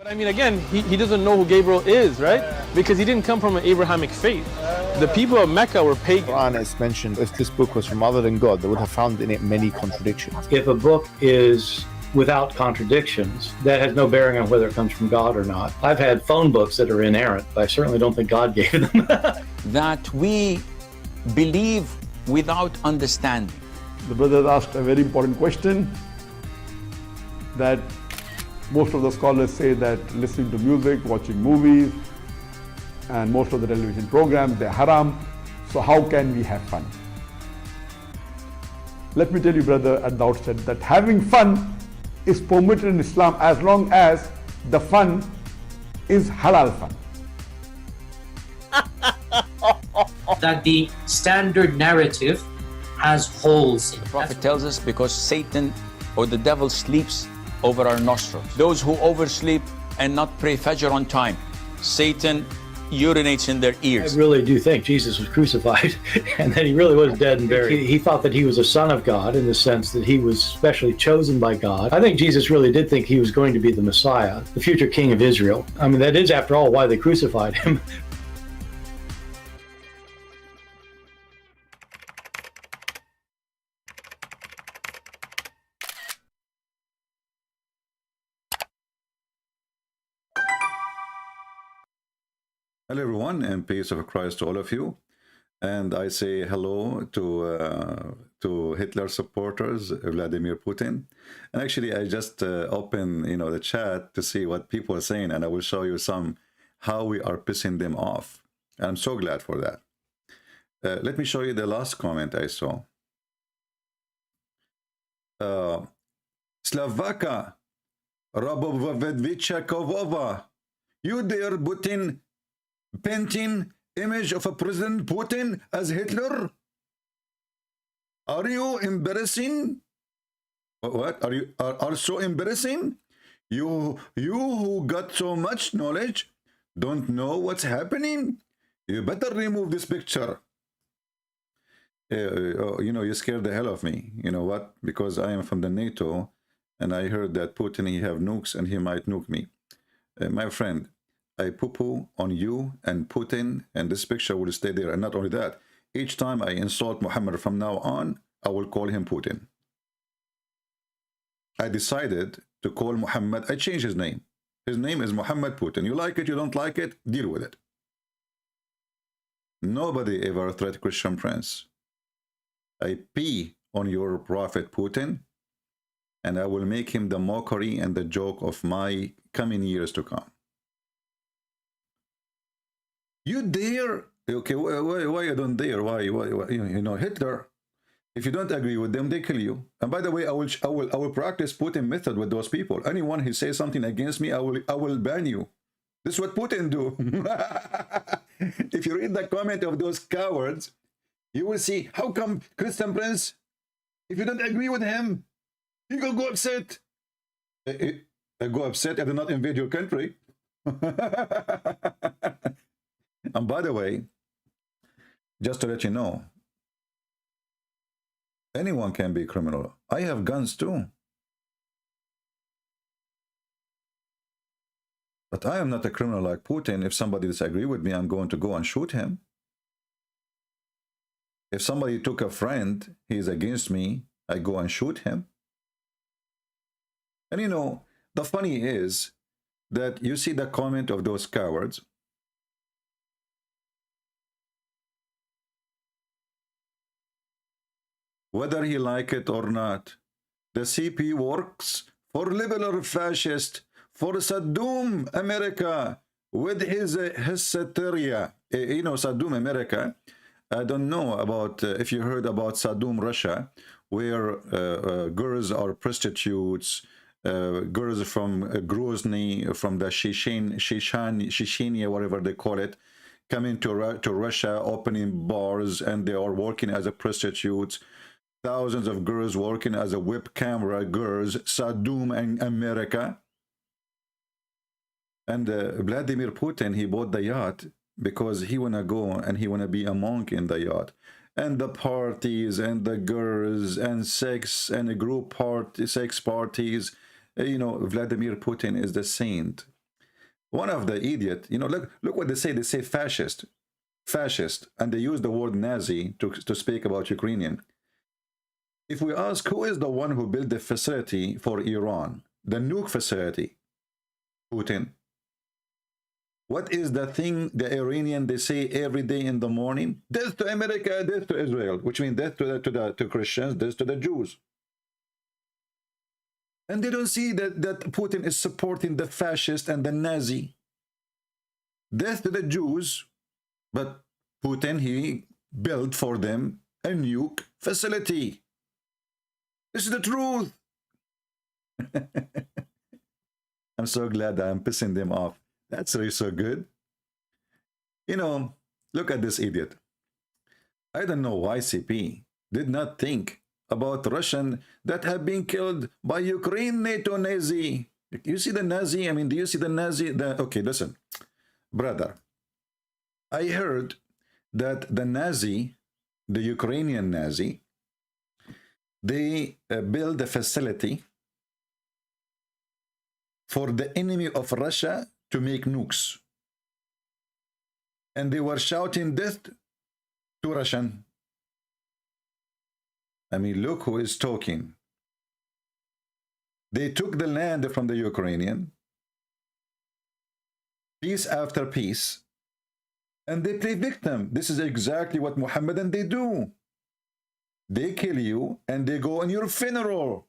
But I mean, again, he doesn't know who Gabriel is, right? Because he didn't come from an Abrahamic faith. The people of Mecca were pagan. Quran is mentioned, if this book was from other than God, they would have found in it many contradictions. If a book is without contradictions, that has no bearing on whether it comes from God or not. I've had phone books that are inerrant, but I certainly don't think God gave them. That we believe without understanding. The brother asked a very important question, that most of the scholars say that listening to music, watching movies, and most of the television programs, they're haram. So how can we have fun? Let me tell you, brother, at the outset, that having fun is permitted in Islam as long as the fun is halal fun. That the standard narrative has holes in it. The Prophet tells us because Satan or the devil sleeps over our nostrils. Those who oversleep and not pray Fajr on time, Satan urinates in their ears. I really do think Jesus was crucified and that he really was dead and buried. He thought that he was a son of God in the sense that he was specially chosen by God. I think Jesus really did think he was going to be the Messiah, the future king of Israel. I mean, that is, after all, why they crucified him. Hello everyone, and peace of Christ to all of you. And I say hello to Hitler supporters, Vladimir Putin. And actually, I just opened, the chat to see what people are saying, and I will show you how we are pissing them off. And I'm so glad for that. Let me show you the last comment I saw. Slavaka Rabovovedvicha Kovova, you dare Putin painting image of a President Putin as Hitler? Are you embarrassing? What are you are so embarrassing? You who got so much knowledge don't know what's happening? You better remove this picture. You scared the hell of me. You know what? Because I am from the NATO, and I heard that Putin, he have nukes and he might nuke me. My friend, I poo-poo on you and Putin, and this picture will stay there. And not only that, each time I insult Muhammad from now on, I will call him Putin. I decided to call Muhammad, I changed his name. His name is Muhammad Putin. You like it, you don't like it, deal with it. Nobody ever threat Christian Prince. I pee on your prophet Putin, and I will make him the mockery and the joke of my coming years to come. You dare? Okay, why you don't dare? Why? Hitler. If you don't agree with them, they kill you. And by the way, I will practice Putin method with those people. Anyone who says something against me, I will ban you. This is what Putin do. If you read the comment of those cowards, you will see how come Christian Prince, if you don't agree with him, he will go upset. Go upset. I do not invade your country. And by the way, just to let you know, anyone can be a criminal. I have guns too. But I am not a criminal like Putin. If somebody disagrees with me, I'm going to go and shoot him. If somebody took a friend, he is against me, I go and shoot him. And the funny is that you see the comment of those cowards. Whether he like it or not, the CP works for liberal fascist, for Saddam America with his hysteria. Saddam America, I don't know about if you heard about Saddam Russia, where girls are prostitutes, girls from Grozny, from the Chechnya, whatever they call it, coming to Russia, opening bars, and they are working as a prostitutes. Thousands of girls working as a web camera girls, Saddam and America. And Vladimir Putin, he bought the yacht because he want to go and he want to be a monk in the yacht. And the parties and the girls and sex and a group party, sex parties. Vladimir Putin is the saint. One of the idiot, you know, look what they say. They say fascist, and they use the word Nazi to speak about Ukrainian. If we ask who is the one who built the facility for Iran, the nuke facility, Putin. What is the thing the Iranian they say every day in the morning? Death to America, death to Israel, which means death to Christians, death to the Jews. And they don't see that Putin is supporting the fascist and the Nazi. Death to the Jews, but Putin, he built for them a nuke facility. This is the truth. I'm so glad that I'm pissing them off. That's really so good. You know, look at this idiot. I don't know why CP did not think about Russian that have been killed by Ukraine NATO Nazi. You see the Nazi? I mean, do you see the Nazi? Okay, listen, brother. I heard that the Nazi, the Ukrainian Nazi, they build a facility for the enemy of Russia to make nukes. And they were shouting death to Russian. I mean, look who is talking. They took the land from the Ukrainian, piece after piece, and they play victim. This is exactly what Mohammedan they do. They kill you and they go on your funeral.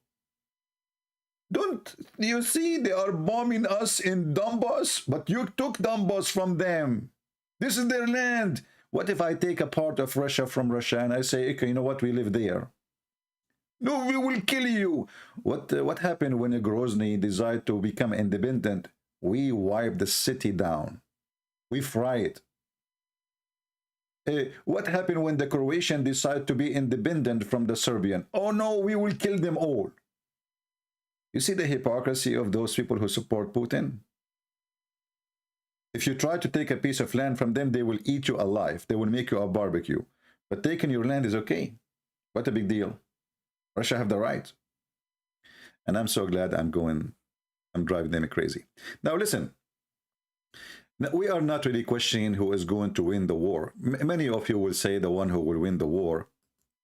Don't you see they are bombing us in Donbass, but you took Donbass from them. This is their land. What if I take a part of Russia from Russia and I say, okay, you know what, we live there? No, we will kill you. What happened when Grozny decided to become independent? We wipe the city down. We fry it. What happened when the Croatian decided to be independent from the Serbian? Oh no, we will kill them all. You see the hypocrisy of those people who support Putin? If you try to take a piece of land from them, they will eat you alive. They will make you a barbecue. But taking your land is okay. What a big deal. Russia have the right. And I'm so glad I'm driving them crazy. Now listen, we are not really questioning who is going to win the war. Many of you will say the one who will win the war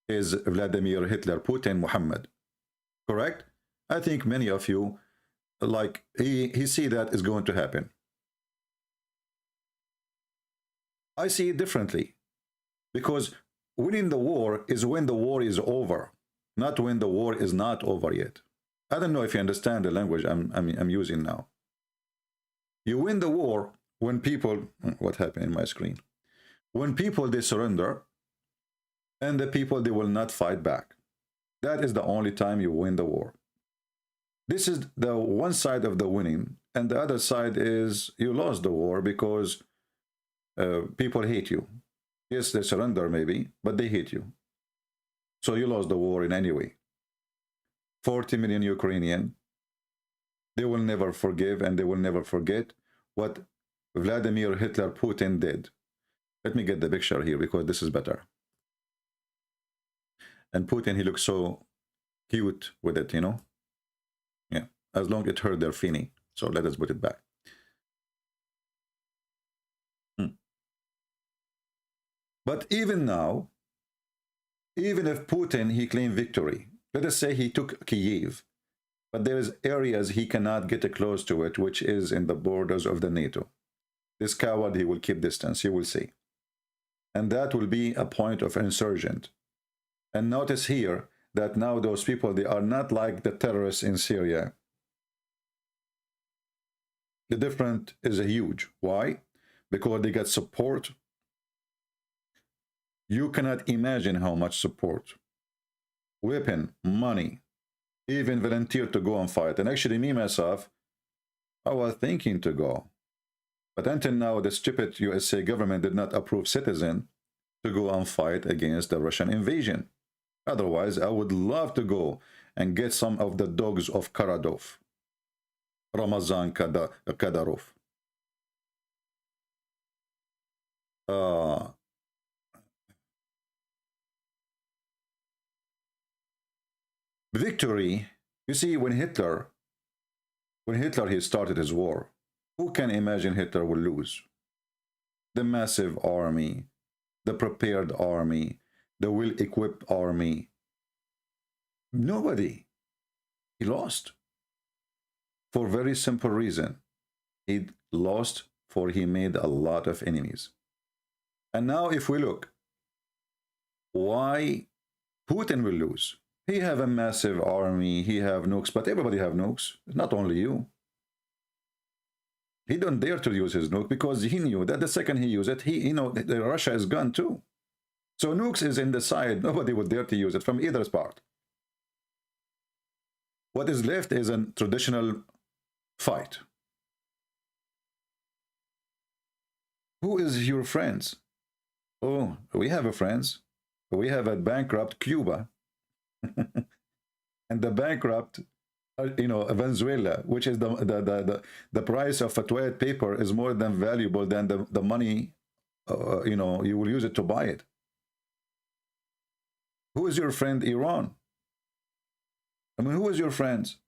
is Vladimir Hitler, Putin, Muhammad. Correct? I think many of you, like, he see that is going to happen. I see it differently. Because winning the war is when the war is over, not when the war is not over yet. I don't know if you understand the language I'm using now. You win the war when people, what happened in my screen? When people, they surrender, and the people, they will not fight back. That is the only time you win the war. This is the one side of the winning, and the other side is you lost the war because people hate you. Yes, they surrender maybe, but they hate you. So you lost the war in any way. 40 million Ukrainian, they will never forgive and they will never forget what Vladimir Hitler Putin did. Let me get the picture here because this is better. And Putin, he looks so cute with it, you know. Yeah, as long as it hurt their feeling. So let us put it back. But even now, even if Putin, he claimed victory, let us say he took Kyiv, but there is areas he cannot get close to it, which is in the borders of the NATO. This coward, he will keep distance, you will see. And that will be a point of insurgent. And notice here that now those people, they are not like the terrorists in Syria. The difference is huge. Why? Because they got support. You cannot imagine how much support. Weapon, money, even volunteer to go and fight. And actually me, myself, I was thinking to go. But until now, the stupid USA government did not approve citizens to go and fight against the Russian invasion. Otherwise, I would love to go and get some of the dogs of Karadov, Ramazan Kadyrov. Victory, you see, when Hitler he started his war, Who can imagine Hitler will lose? The massive army, the prepared army, the well-equipped army. Nobody. He lost. For a very simple reason. He lost for he made a lot of enemies. And now if we look, why Putin will lose? He have a massive army, he have nukes, but everybody have nukes, not only you. He don't dare to use his nuke because he knew that the second he used it, Russia is gone too. So nukes is in the side, nobody would dare to use it from either part. What is left is a traditional fight. Who is your friends? Oh, we have a friends. We have a bankrupt Cuba. And the bankrupt, Venezuela, which is the price of a toilet paper is more than valuable than the money, you will use it to buy it. Who is your friend, Iran? I mean, who is your friends?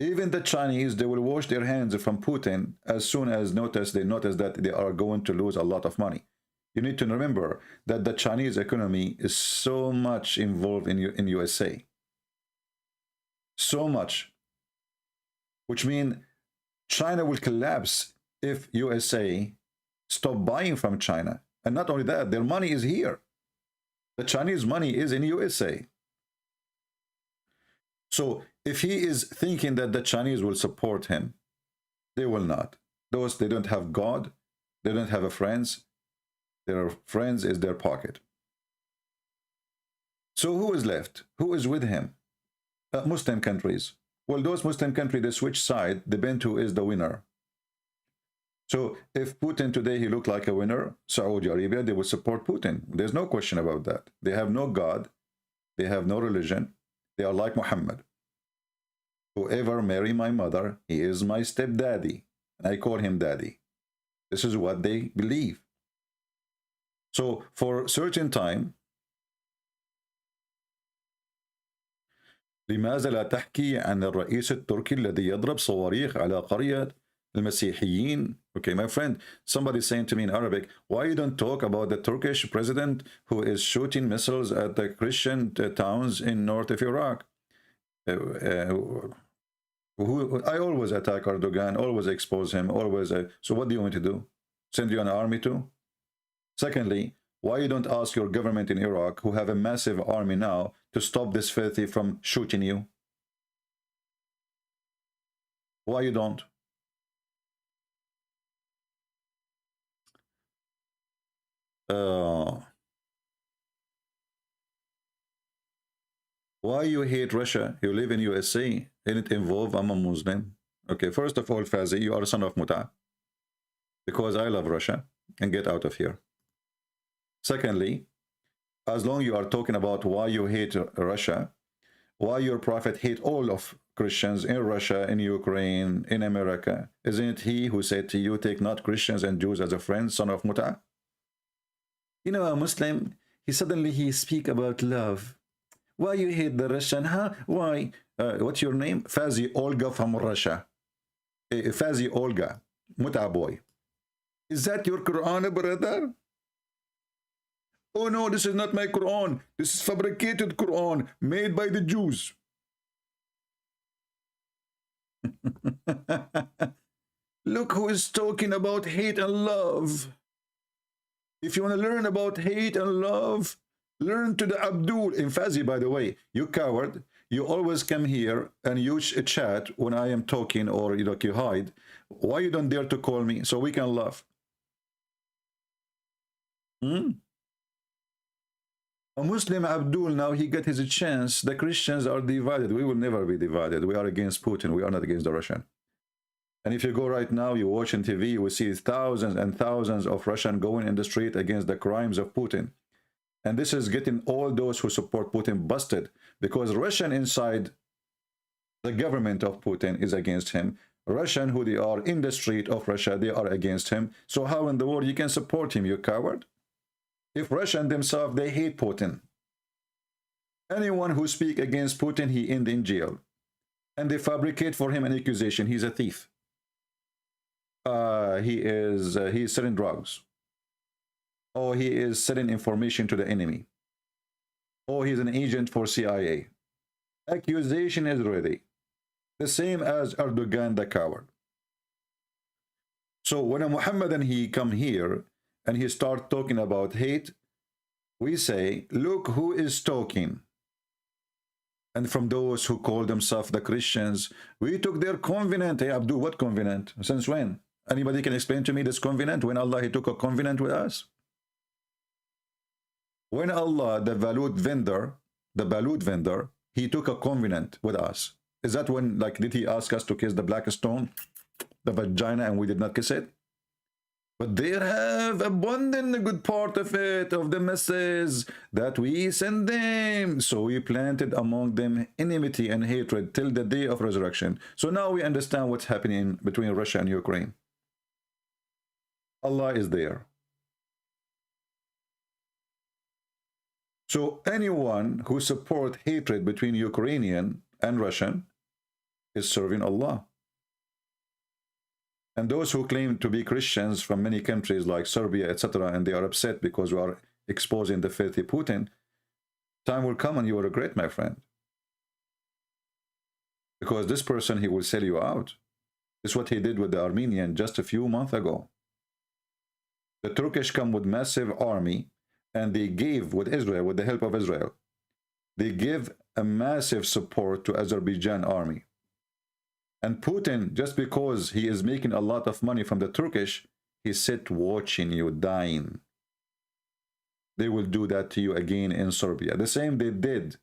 Even the Chinese, they will wash their hands from Putin as soon as they notice that they are going to lose a lot of money. You need to remember that the Chinese economy is so much involved in USA. So much. Which means China will collapse if USA stop buying from China. And not only that, their money is here. The Chinese money is in USA. So if he is thinking that the Chinese will support him, they will not. They don't have God. They don't have a friends. Their friends is their pocket. So who is left? Who is with him? Muslim countries. Well, those Muslim countries, they switch side, depend who is the winner. So if Putin today, he looked like a winner, Saudi Arabia, they will support Putin. There's no question about that. They have no God. They have no religion. They are like Muhammad. Whoever marry my mother, he is my stepdaddy. And I call him daddy. This is what they believe. So for a certain time, لماذا لا تحكي عن الرئيس التركي الذي يضرب صواريخ على قرية المسيحيين? Okay, my friend, somebody saying to me in Arabic, why you don't talk about the Turkish president who is shooting missiles at the Christian towns in north of Iraq? I always attack Erdogan, always expose him, always. So what do you want to do? Send you an army too? Secondly, why you don't ask your government in Iraq, who have a massive army now, to stop this filthy from shooting you? Why you don't? Why you hate Russia? You live in USA. Ain't it involved? I'm a Muslim. Okay, first of all, Fazi, you are a son of Muta. Because I love Russia. And get out of here. Secondly, as long you are talking about why you hate Russia, why your prophet hate all of Christians in Russia, in Ukraine, in America, isn't it he who said to you, take not Christians and Jews as a friend, son of Muta? You know, a Muslim, he speak about love. Why you hate the Russian, huh? Why? What's your name? Fazi Olga from Russia. Fazi Olga, Muta boy. Is that your Quran, brother? Oh no, this is not my Quran. This is fabricated Quran made by the Jews. Look who is talking about hate and love. If you want to learn about hate and love, learn to the Abdul. In Fazi, by the way, you coward. You always come here and you chat when I am talking, or you hide. Why you don't dare to call me so we can laugh? A Muslim Abdul, now he got his chance. The Christians are divided. We will never be divided. We are against Putin. We are not against the Russian. And if you go right now, you watch on TV, you will see thousands and thousands of Russians going in the street against the crimes of Putin. And this is getting all those who support Putin busted, because Russian inside the government of Putin is against him. Russian who they are in the street of Russia, they are against him. So how in the world you can support him, you coward? If Russian themselves, they hate Putin. Anyone who speak against Putin, he end in jail. And they fabricate for him an accusation. He's a thief. he's selling drugs, or he is selling information to the enemy, or he's an agent for CIA. Accusation is ready. The same as Erdogan, the coward. So when a Muhammadan he come here and he start talking about hate, we say, look who is talking. And from those who call themselves the Christians, we took their covenant. Hey Abdul, what covenant? Since when? Anybody can explain to me this covenant? When Allah he took a covenant with us? When Allah, the balut vendor, he took a covenant with us. Is that when, like, did he ask us to kiss the black stone, the vagina, and we did not kiss it? But they have abundant a good part of it, of the message that we send them. So we planted among them enmity and hatred till the day of resurrection. So now we understand what's happening between Russia and Ukraine. Allah is there. So anyone who supports hatred between Ukrainian and Russian is serving Allah. And those who claim to be Christians from many countries like Serbia, etc., and they are upset because we are exposing the filthy Putin, time will come and you will regret, my friend. Because this person, he will sell you out. This is what he did with the Armenian just a few months ago. The Turkish come with massive army, and they gave with Israel, with the help of Israel, they give a massive support to Azerbaijan army. And Putin, just because he is making a lot of money from the Turkish, he sit watching you dying. They will do that to you again in Serbia. The same they did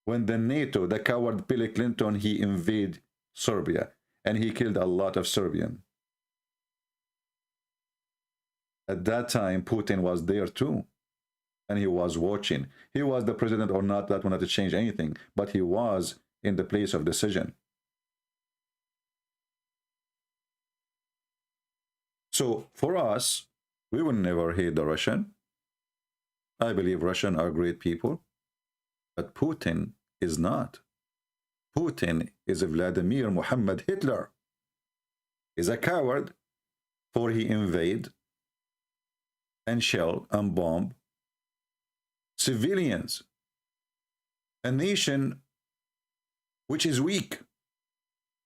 when the NATO, the coward Bill Clinton, he invaded Serbia, and he killed a lot of Serbians. At that time, Putin was there too. And he was watching. He was the president or not, that will not change anything. But he was in the place of decision. So for us, we will never hate the Russian. I believe Russians are great people. But Putin is not. Putin is a Vladimir Muhammad Hitler. He's a coward, for he invade and shell and bomb civilians, a nation which is weak.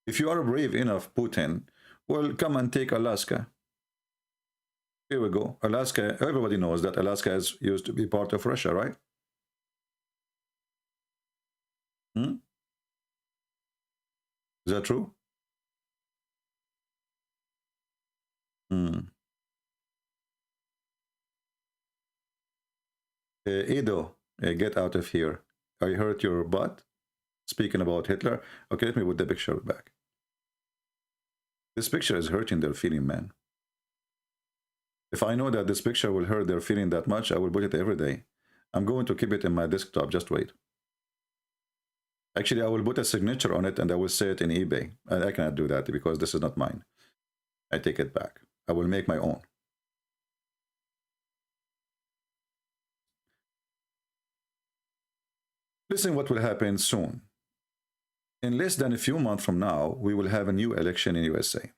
If you are brave enough, Putin, well, come and take Alaska. Here we go. Alaska, everybody knows that Alaska used to be part of Russia, right? Is that true? Edo, get out of here. I hurt your butt. Speaking about Hitler. Okay, let me put the picture back. This picture is hurting their feeling, man. If I know that this picture will hurt their feeling that much, I will put it every day. I'm going to keep it in my desktop. Just wait. Actually, I will put a signature on it and I will say it in eBay. I cannot do that because this is not mine. I take it back. I will make my own. Listen what will happen soon. In less than a few months from now, we will have a new election in USA.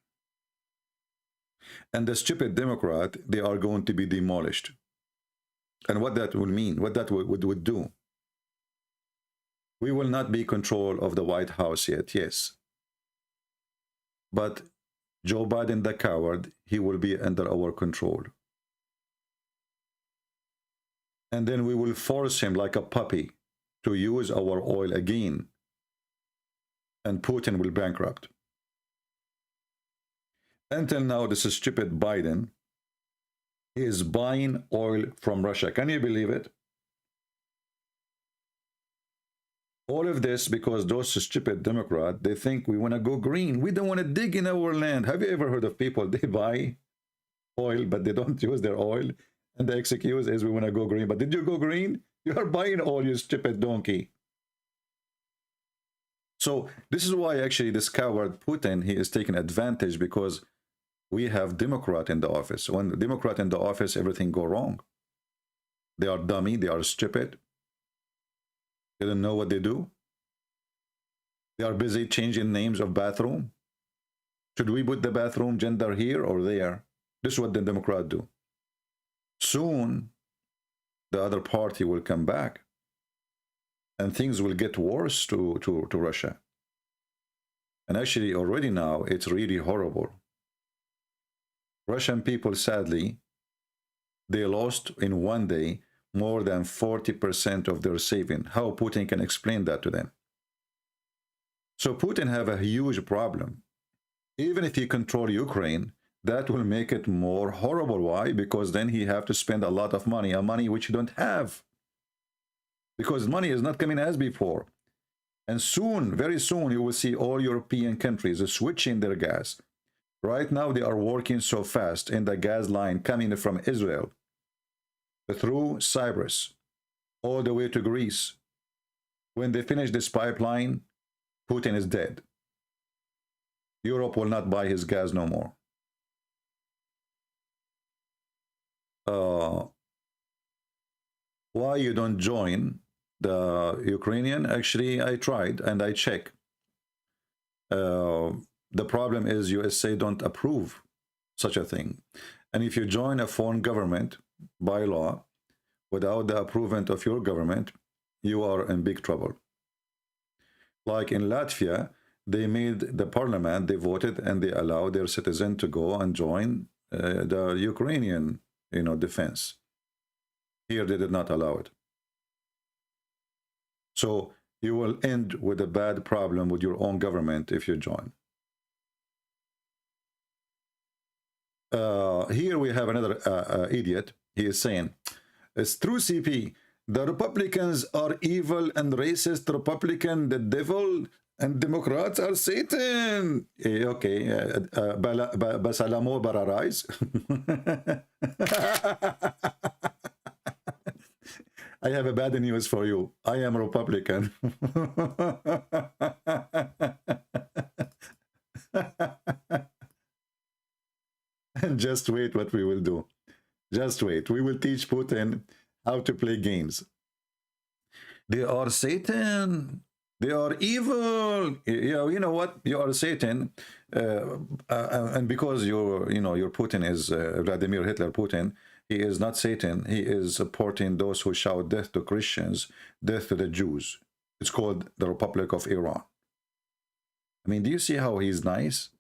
And the stupid Democrat, they are going to be demolished. And what that will mean, what that would do. We will not be control of the White House yet, yes. But Joe Biden, the coward, he will be under our control. And then we will force him like a puppy to use our oil again. And Putin will bankrupt. Until now, this stupid Biden is buying oil from Russia. Can you believe it? All of this because those stupid Democrats, they think we want to go green. We don't want to dig in our land. Have you ever heard of people, they buy oil, but they don't use their oil? And the excuse is we want to go green. But did you go green? You are buying oil, you stupid donkey. So this is why actually this coward Putin, he is taking advantage because we have Democrat in the office. When the Democrat in the office, everything go wrong. They are dummy, they are stupid. They don't know what they do. They are busy changing names of bathroom. Should we put the bathroom gender here or there? This is what the Democrats do. Soon, the other party will come back, and things will get worse to Russia. And actually, already now, it's really horrible. Russian people, sadly, they lost in one day more than 40% of their saving. How Putin can explain that to them? So Putin have a huge problem. Even if he control Ukraine, that will make it more horrible. Why? Because then he have to spend a lot of money, a money which you don't have. Because money is not coming as before. And soon, very soon, you will see all European countries switching their gas. Right now, they are working so fast in the gas line coming from Israel through Cyprus, all the way to Greece. When they finish this pipeline, Putin is dead. Europe will not buy his gas no more. Why you don't join the Ukrainian? Actually, I tried and I checked. The problem is USA don't approve such a thing. And if you join a foreign government by law without the approval of your government, you are in big trouble. Like in Latvia, they made the parliament, they voted and they allowed their citizen to go and join the Ukrainian, defense. Here they did not allow it. So you will end with a bad problem with your own government if you join. Here we have another idiot. He is saying, it's true, CP. The Republicans are evil and racist. Republican, the devil, and Democrats are Satan. Okay. Basalamo bararais. I have a bad news for you. I am Republican. And just wait what we will do. Just wait. We will teach Putin how to play games. They are Satan. They are evil. You know what? You are Satan. And because your Putin is Vladimir Hitler Putin, he is not Satan. He is supporting those who shout death to Christians, death to the Jews. It's called the Republic of Iran. I mean, do you see how he's nice?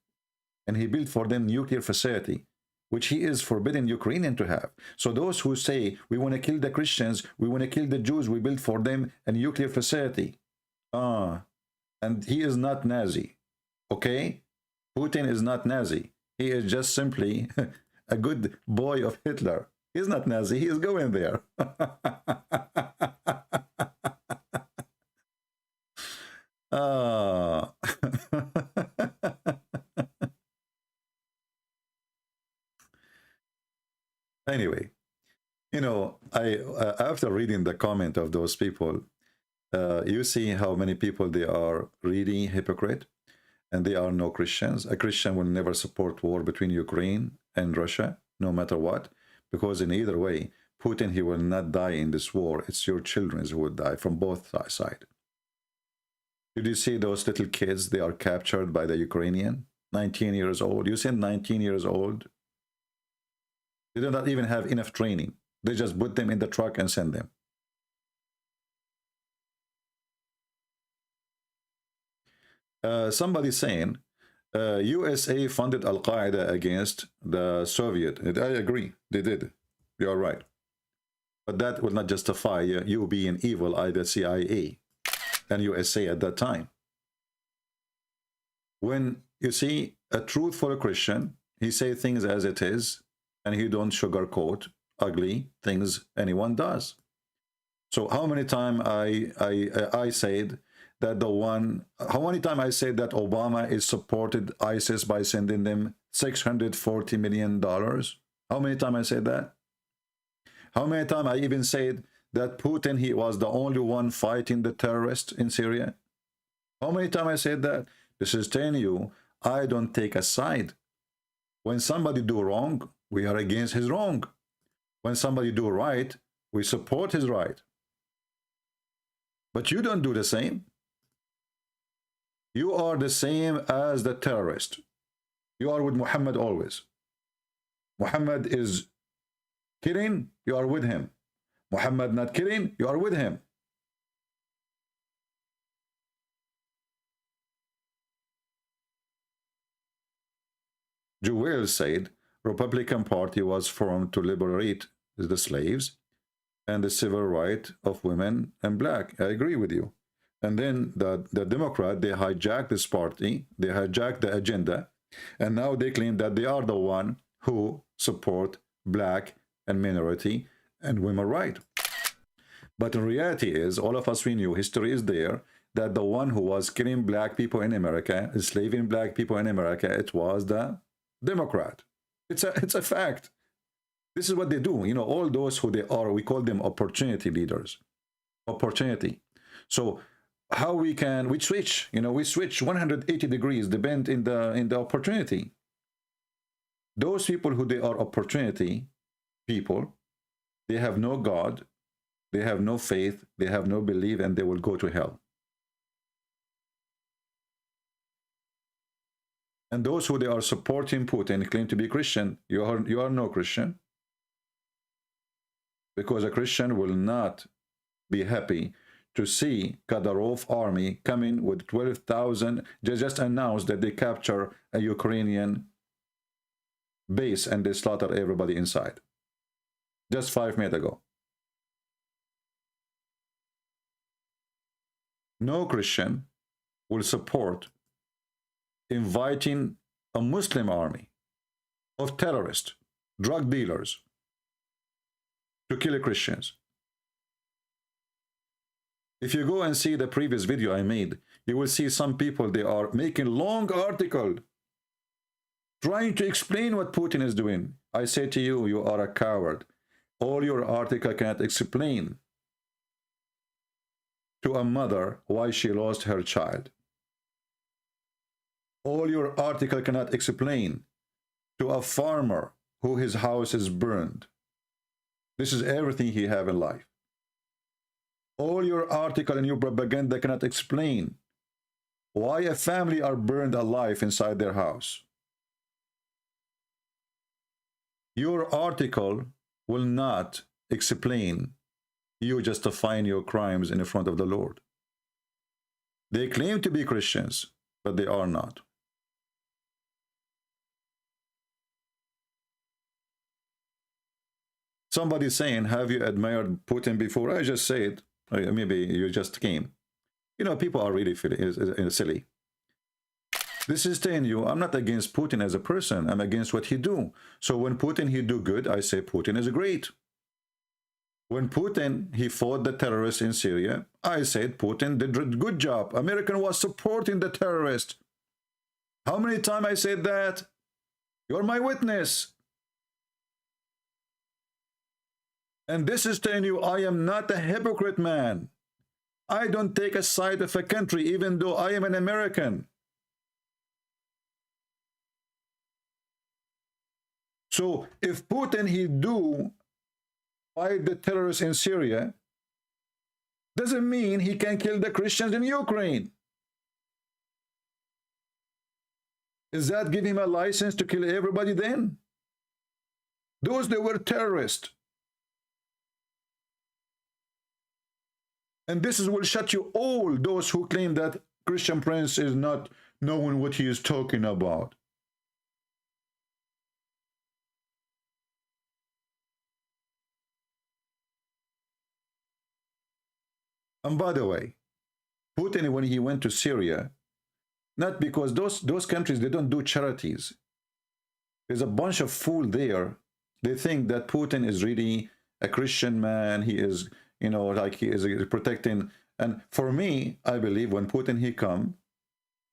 And he built for them nuclear facility, which he is forbidden Ukrainian to have. So those who say, we want to kill the Christians, we want to kill the Jews, we built for them a nuclear facility. And he is not Nazi, okay? Putin is not Nazi. He is just simply a good boy of Hitler. He's not Nazi, he is going there. Anyway, I after reading the comment of those people, you see how many people they are really hypocrite, and they are no Christians. A Christian will never support war between Ukraine and Russia, no matter what, because in either way, Putin, he will not die in this war. It's your children who will die from both sides. Did you see those little kids? They are captured by the Ukrainian, 19 years old. You see 19 years old? They do not even have enough training. They just put them in the truck and send them. Somebody saying, USA funded Al-Qaeda against the Soviet. I agree, they did. You're right. But that will not justify you being evil, either CIA and USA at that time. When you see a truthful Christian, he say things as it is, and he don't sugarcoat ugly things anyone does. So how many times I said that how many times I said that Obama is supported ISIS by sending them $640 million? How many times I said that? How many times I even said that Putin, he was the only one fighting the terrorists in Syria? How many times I said that? This is telling you, I don't take a side. When somebody do wrong, we are against his wrong. When somebody do right, we support his right. But you don't do the same. You are the same as the terrorist. You are with Muhammad always. Muhammad is killing, you are with him. Muhammad not killing, you are with him. Jewel said Republican Party was formed to liberate the slaves and the civil right of women and black. I agree with you. And then the Democrat, they hijacked this party, they hijacked the agenda, and now they claim that they are the one who support black and minority and women right. But in reality is, all of us, we knew, history is there, that the one who was killing black people in America, enslaving black people in America, it was the Democrat. It's a fact. This is what they do. You know, all those who they are, we call them opportunity leaders. Opportunity. So how we switch, you know, we switch 180 degrees, depend in the opportunity. Those people who they are opportunity people, they have no God, they have no faith, they have no belief, and they will go to hell. And those who they are supporting Putin claim to be Christian. You are no Christian, because a Christian will not be happy to see Kadyrov army coming with 12,000. Just announced that they capture a Ukrainian base and they slaughter everybody inside. Just 5 minutes ago. No Christian will support inviting a Muslim army of terrorists, drug dealers, to kill Christians. If you go and see the previous video I made, you will see some people, they are making long article trying to explain what Putin is doing. I say to you, you are a coward. All your article cannot explain to a mother why she lost her child. All your article cannot explain to a farmer who his house is burned. This is everything he have in life. All your article and your propaganda cannot explain why a family are burned alive inside their house. Your article will not explain you justifying your crimes in front of the Lord. They claim to be Christians, but they are not. Somebody saying, have you admired Putin before? I just said, maybe you just came. You know, people are really silly. This is telling you, I'm not against Putin as a person. I'm against what he do. So when Putin, he do good, I say Putin is great. When Putin, he fought the terrorists in Syria, I said Putin did a good job. American was supporting the terrorists. How many times I said that? You're my witness. And this is telling you, I am not a hypocrite, man. I don't take a side of a country, even though I am an American. So if Putin, he do fight the terrorists in Syria, doesn't mean he can kill the Christians in Ukraine. Is that give him a license to kill everybody then? Those, they were terrorists. And this is will shut you all those who claim that Christian Prince is not knowing what he is talking about. And by the way, Putin, when he went to Syria, not because those countries, they don't do charities. There's a bunch of fool there. They think that Putin is really a Christian man. He is, you know, like he is protecting. And for me, I believe when Putin, he come,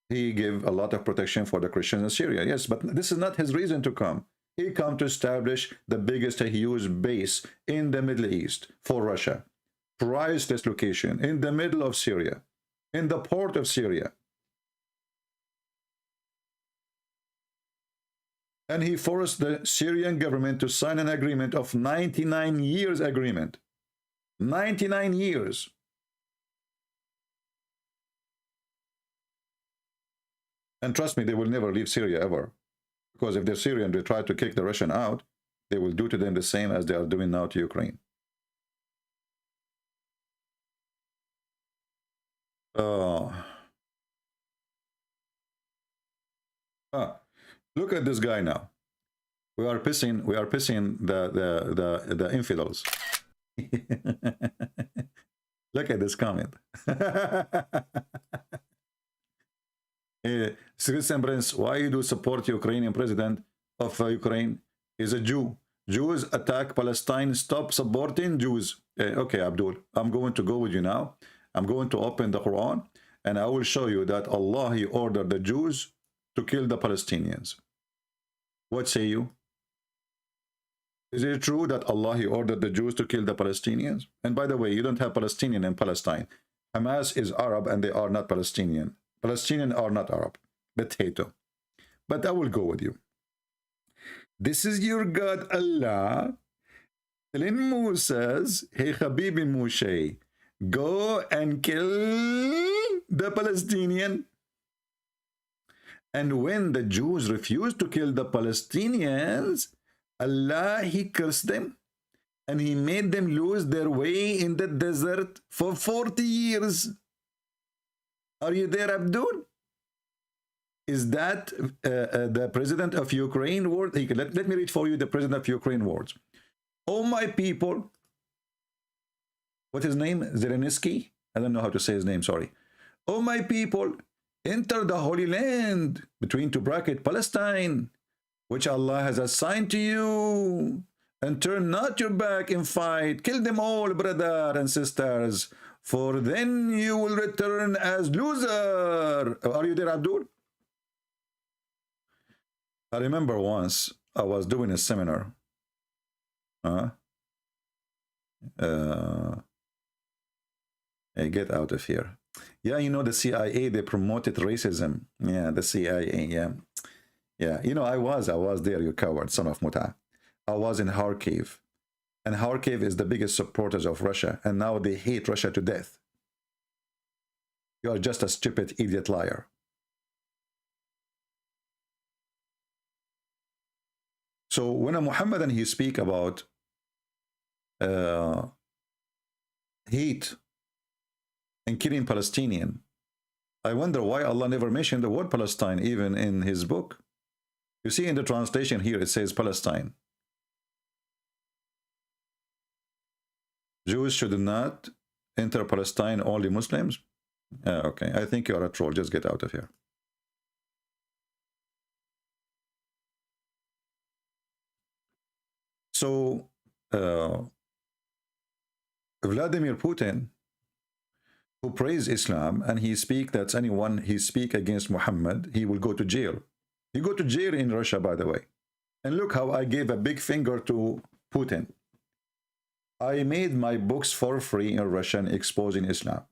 he give a lot of protection for the Christians in Syria. Yes, but this is not his reason to come. He come to establish the biggest huge base in the Middle East for Russia. Priceless location in the middle of Syria, in the port of Syria. And he forced the Syrian government to sign an agreement of 99 years agreement. 99 years. And trust me, they will never leave Syria ever. Because if they're Syrian, they try to kick the Russian out, they will do to them the same as they are doing now to Ukraine. Look at this guy now. We are pissing the infidels. Look at this comment. Citizen Prince, why you do support Ukrainian president of Ukraine is a Jew. Jews attack Palestine. Stop supporting Jews. Okay, Abdul, I'm going to go with you now. I'm going to open the Quran and I will show you that Allah, he ordered the Jews to kill the Palestinians. What say you? Is it true that Allah, he ordered the Jews to kill the Palestinians? And by the way, you don't have Palestinian in Palestine. Hamas is Arab and they are not Palestinian. Palestinians are not Arab. Potato. But I will go with you. This is your God Allah telling Moses, hey Habibi Moshe, go and kill the Palestinian. And when the Jews refused to kill the Palestinians, Allah, he cursed them and he made them lose their way in the desert for 40 years. Are you there, Abdul? Is that the president of Ukraine word? Let me read for you the president of Ukraine words. Oh, my people. What's his name? Zelensky? I don't know how to say his name, sorry. Oh, my people, enter the Holy Land, between two brackets, Palestine, which Allah has assigned to you, and turn not your back in fight. Kill them all, brother and sisters, for then you will return as loser. Are you there, Abdul? I remember once I was doing a seminar. Hey, get out of here. Yeah, you know, the CIA, they promoted racism. Yeah, the CIA, yeah. Yeah, you know, I was there, you coward, son of Muta. I was in Kharkiv. And Kharkiv is the biggest supporters of Russia. And now they hate Russia to death. You are just a stupid, idiot liar. So when a Muhammadan, he speak about hate and killing Palestinian, I wonder why Allah never mentioned the word Palestine even in his book. You see in the translation here, it says Palestine. Jews should not enter Palestine, only Muslims. Okay, I think you are a troll. Just get out of here. So, Vladimir Putin, who praise Islam, and he speak that anyone he speak against Muhammad, he will go to jail. He go to jail in Russia, by the way. And look how I gave a big finger to Putin. I made my books for free in Russian exposing Islam.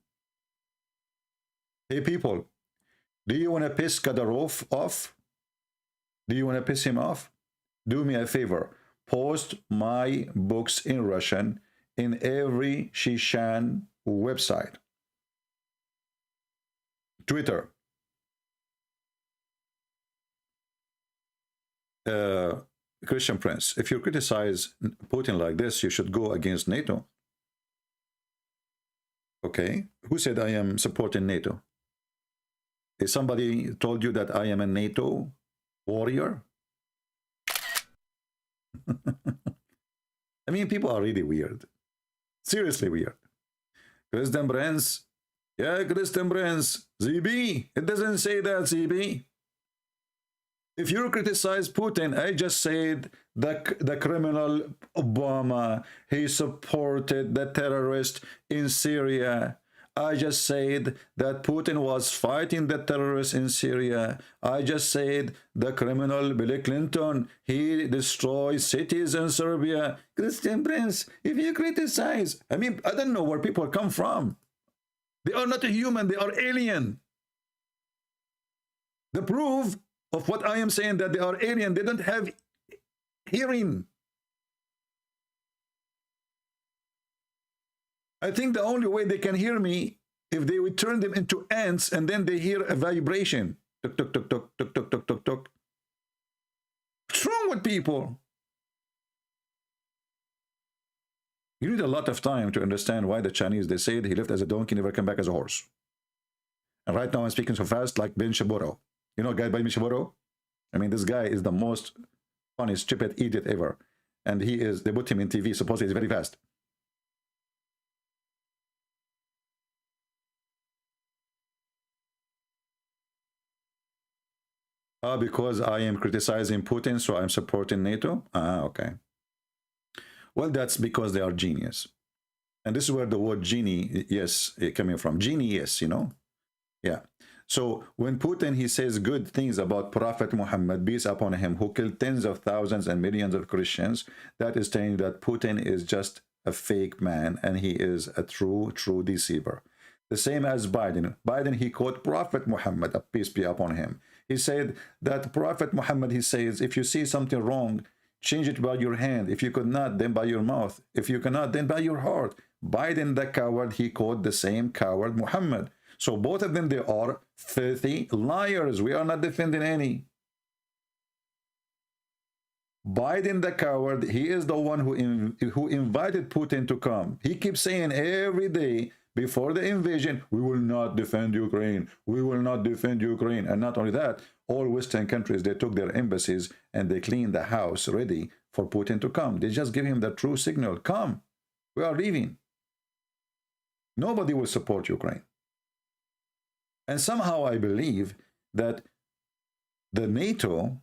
Hey people, do you want to piss Kadyrov off? Do you want to piss him off? Do me a favor. Post my books in Russian in every Shishan website. Twitter. Christian Prince, if you criticize Putin like this, you should go against NATO. Okay, who said I am supporting NATO? Is somebody told you that I am a NATO warrior? I mean, people are really weird. Seriously weird. Christian Prince, yeah, Christian Prince, ZB, it doesn't say that, ZB. If you criticize Putin, I just said the criminal Obama, he supported the terrorist in Syria. I just said that Putin was fighting the terrorists in Syria. I just said the criminal Bill Clinton, he destroyed cities in Serbia. Christian Prince, if you criticize, I mean, I don't know where people come from. They are not a human, they are alien. The proof of what I am saying that they are alien, they don't have hearing. I think the only way they can hear me if they would turn them into ants and then they hear a vibration. Tuk, tuk, tuk, tuk, tuk, tuk, tuk, tuk, tuk. with people. You need a lot of time to understand why the Chinese, they said he left as a donkey, never come back as a horse. And right now I'm speaking so fast like Ben Shaburo. You know a guy by Ben Shaburo? I mean, this guy is the most funny, stupid idiot ever. And he is, they put him in TV, supposedly he's very fast. Because I am criticizing Putin, so I'm supporting NATO? Okay. Well, that's because they are genius. And this is where the word genie, yes, coming from. Genie, yes, you know? Yeah. So when Putin, he says good things about Prophet Muhammad, peace upon him, who killed tens of thousands and millions of Christians, that is saying that Putin is just a fake man and he is a true deceiver. The same as Biden. Biden, he quote Prophet Muhammad, peace be upon him. He said that Prophet Muhammad, he says, if you see something wrong, change it by your hand. If you could not, then by your mouth. If you cannot, then by your heart. Biden, the coward, he quote the same coward Muhammad. So both of them, they are filthy liars. We are not defending any. Biden, the coward, he is the one who invited Putin to come. He keeps saying every day before the invasion, we will not defend Ukraine. We will not defend Ukraine. And not only that, all Western countries, they took their embassies and they cleaned the house ready for Putin to come. They just give him the true signal. Come, we are leaving. Nobody will support Ukraine. And somehow I believe that the NATO,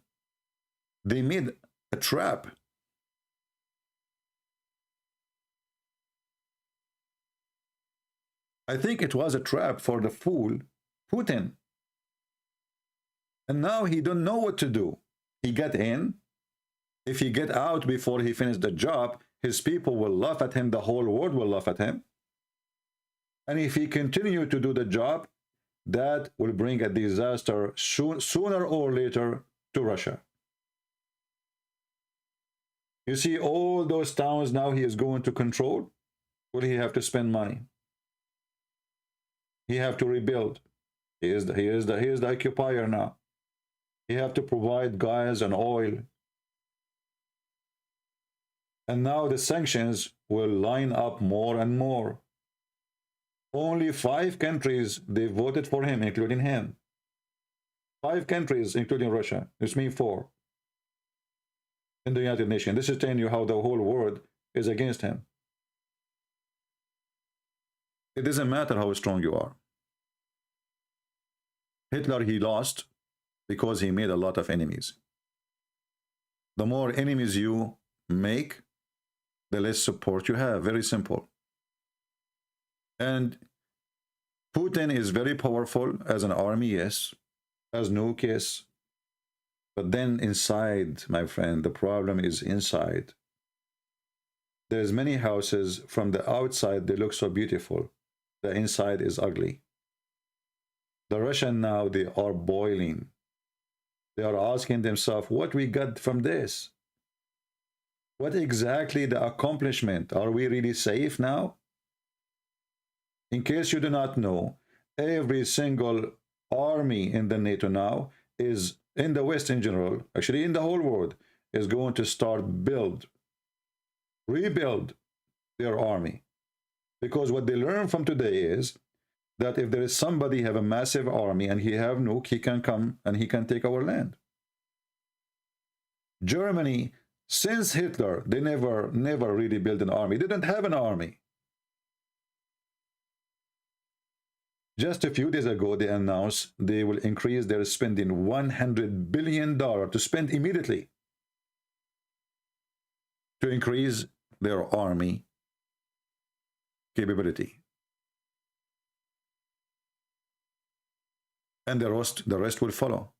they made a trap. I think it was a trap for the fool Putin. And now he don't know what to do. He got in. If he get out before he finished the job, his people will laugh at him. The whole world will laugh at him. And if he continue to do the job, that will bring a disaster sooner or later to Russia. You see all those towns now he is going to control. Will he have to spend money? He have to rebuild. He is the occupier now. He have to provide gas and oil. And now the sanctions will line up more and more. Only 5 countries, they voted for him, including him. 5 countries, including Russia. This means 4. In the United Nations. This is telling you how the whole world is against him. It doesn't matter how strong you are. Hitler, he lost because he made a lot of enemies. The more enemies you make, the less support you have. Very simple. And Putin is very powerful as an army, yes. As nuke, yes. But then inside, my friend, the problem is inside. There's many houses, from the outside, they look so beautiful. The inside is ugly. The Russians now, they are boiling. They are asking themselves, what we got from this? What exactly the accomplishment? Are we really safe now? In case you do not know, every single army in the NATO now is, in the West in general, actually in the whole world, is going to start rebuild their army. Because what they learn from today is that if there is somebody have a massive army and he have nuke, he can come and he can take our land. Germany, since Hitler, they never really built an army. They didn't have an army. Just a few days ago, they announced they will increase their spending $100 billion to spend immediately to increase their army capability. And the rest will follow.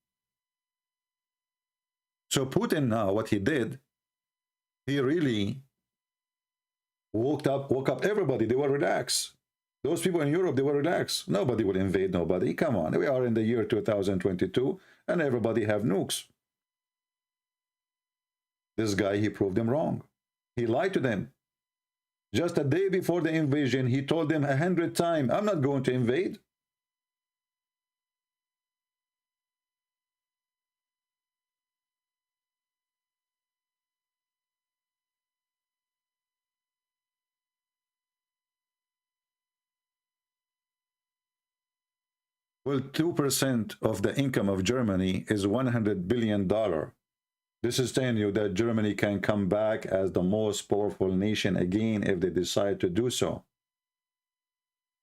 So Putin now, what he did, he really woke up everybody. They were relaxed. Those people in Europe, they were relaxed. Nobody will invade nobody. Come on, we are in the year 2022 and everybody have nukes. This guy, he proved them wrong. He lied to them. Just a day before the invasion, he told them 100 times, I'm not going to invade. Well, 2% of the income of Germany is $100 billion. This is telling you that Germany can come back as the most powerful nation again if they decide to do so.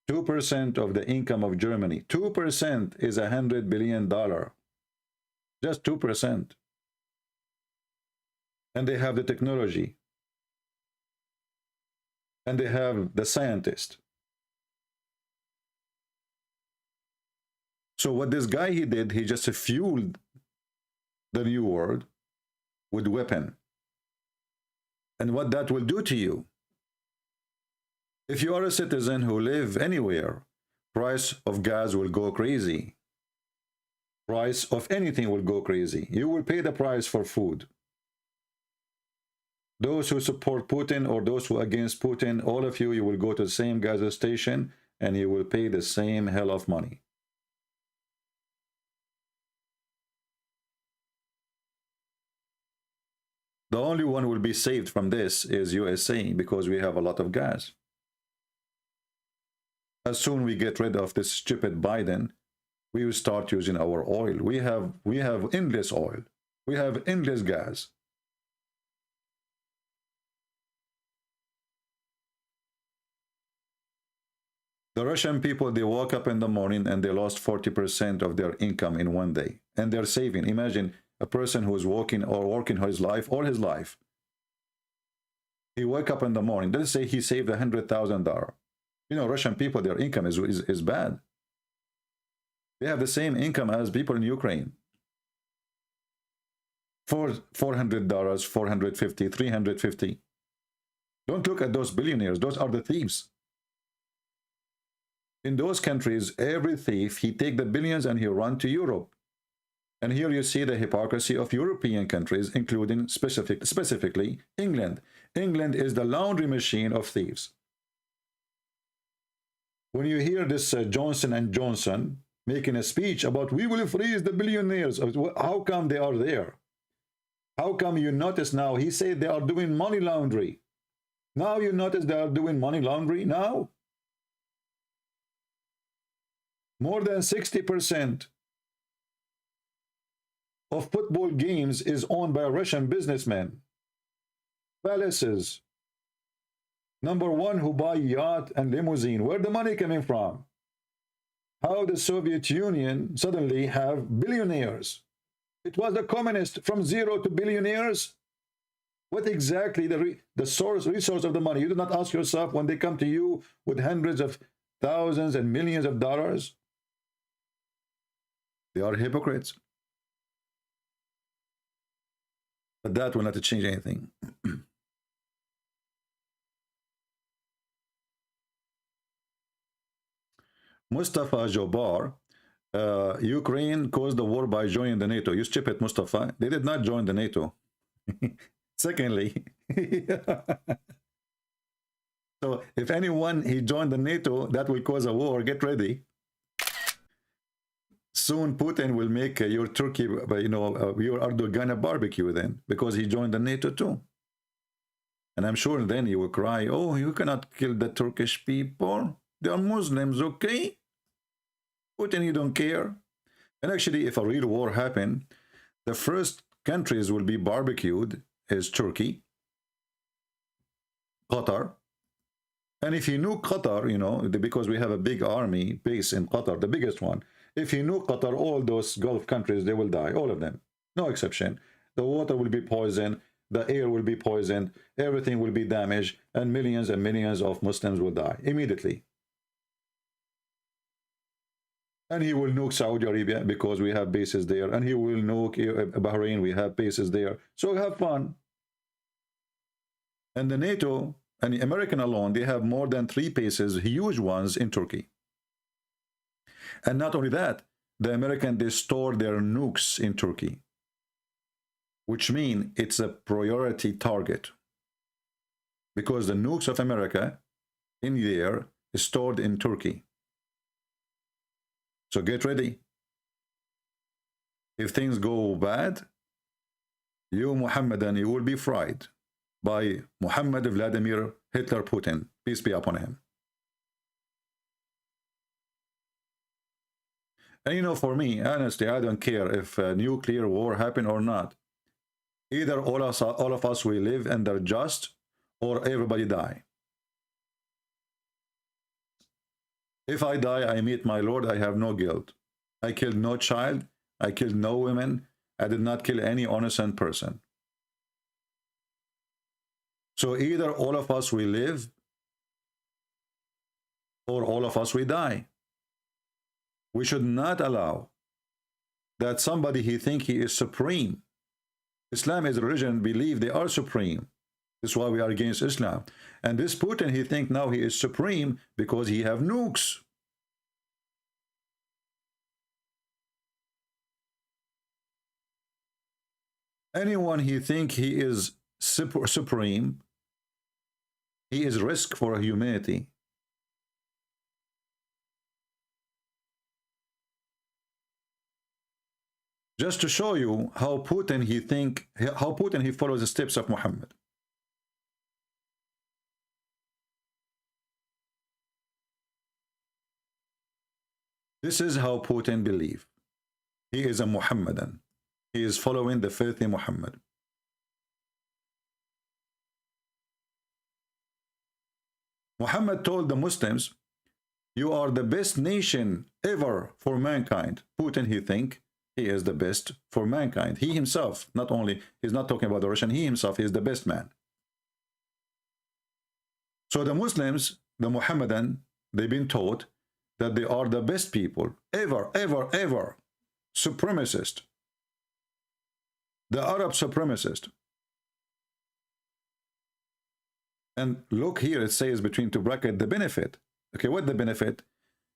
2% of the income of Germany. 2% is $100 billion. Just 2%. And they have the technology. And they have the scientists. So what this guy he did, he just fueled the new world with weapon. And what that will do to you. If you are a citizen who live anywhere, price of gas will go crazy. Price of anything will go crazy. You will pay the price for food. Those who support Putin or those who are against Putin, all of you, you will go to the same gas station and you will pay the same hell of money. The only one who will be saved from this is USA because we have a lot of gas. As soon we get rid of this stupid Biden, we will start using our oil. We have endless oil. We have endless gas. The Russian people, they woke up in the morning and they lost 40% of their income in one day. And they're saving. Imagine a person who is working his life, all his life. He woke up in the morning. Let's say he saved $100,000. You know, Russian people, their income is bad. They have the same income as people in Ukraine. For $400, $450, $350. Don't look at those billionaires. Those are the thieves. In those countries, every thief, he take the billions and he run to Europe. And here you see the hypocrisy of European countries, including specifically England. England is the laundry machine of thieves. When you hear this Johnson & Johnson making a speech about we will freeze the billionaires, how come they are there? How come you notice now? He said they are doing money laundry. Now you notice they are doing money laundry now? More than 60% of football games is owned by Russian businessmen. Palaces. Number one who buy yacht and limousine. Where the money coming from? How the Soviet Union suddenly have billionaires? It was the communist from zero to billionaires. What exactly the resource of the money? You do not ask yourself when they come to you with hundreds of thousands and millions of dollars. They are hypocrites. But that will not change anything. Mustafa Jobar, Ukraine caused the war by joining the NATO. You stupid Mustafa. They did not join the NATO. Secondly, so if anyone he joined the NATO, that will cause a war. Get ready. Soon Putin will make your Turkey, your Erdogan a barbecue then, because he joined the NATO too. And I'm sure then you will cry, oh, you cannot kill the Turkish people. They are Muslims, okay? Putin, you don't care. And actually, if a real war happened, the first countries will be barbecued is Turkey, Qatar. And if you nuke Qatar, because we have a big army base in Qatar, the biggest one, if you nuke Qatar, all those Gulf countries, they will die, all of them, no exception. The water will be poisoned, the air will be poisoned, everything will be damaged, and millions of Muslims will die immediately. And he will nuke Saudi Arabia because we have bases there, and he will nuke Bahrain, we have bases there. So have fun. And the NATO and the American alone, they have more than 3 bases, huge ones in Turkey. And not only that, the Americans, they store their nukes in Turkey, which means it's a priority target, because the nukes of America in the air is stored in Turkey. So get ready. If things go bad, you Muhammadan, you will be fried by Muhammad Vladimir Hitler Putin, peace be upon him. And you know, for me, honestly, I don't care if a nuclear war happen or not. Either all of us will live and they're just, or everybody die. If I die, I meet my Lord, I have no guilt. I killed no child, I killed no women, I did not kill any innocent person. So either all of us will live, or all of us will die. We should not allow that somebody he think he is supreme. Islam is a religion, believe they are supreme. This is why we are against Islam. And this Putin, he think now he is supreme because he have nukes. Anyone he think he is supreme, he is risk for humanity. Just to show you how Putin he follows the steps of Muhammad. This is how Putin believe. He is a Muhammadan. He is following the faith in Muhammad. Muhammad told the Muslims, you are the best nation ever for mankind. Putin, he think he is the best for mankind. He himself, not only, he's not talking about the Russian, he himself is the best man. So the Muslims, the Muhammadan, they've been taught that they are the best people ever, ever, ever. Supremacist. The Arab supremacist. And look here, it says between two brackets, the benefit. Okay, what the benefit?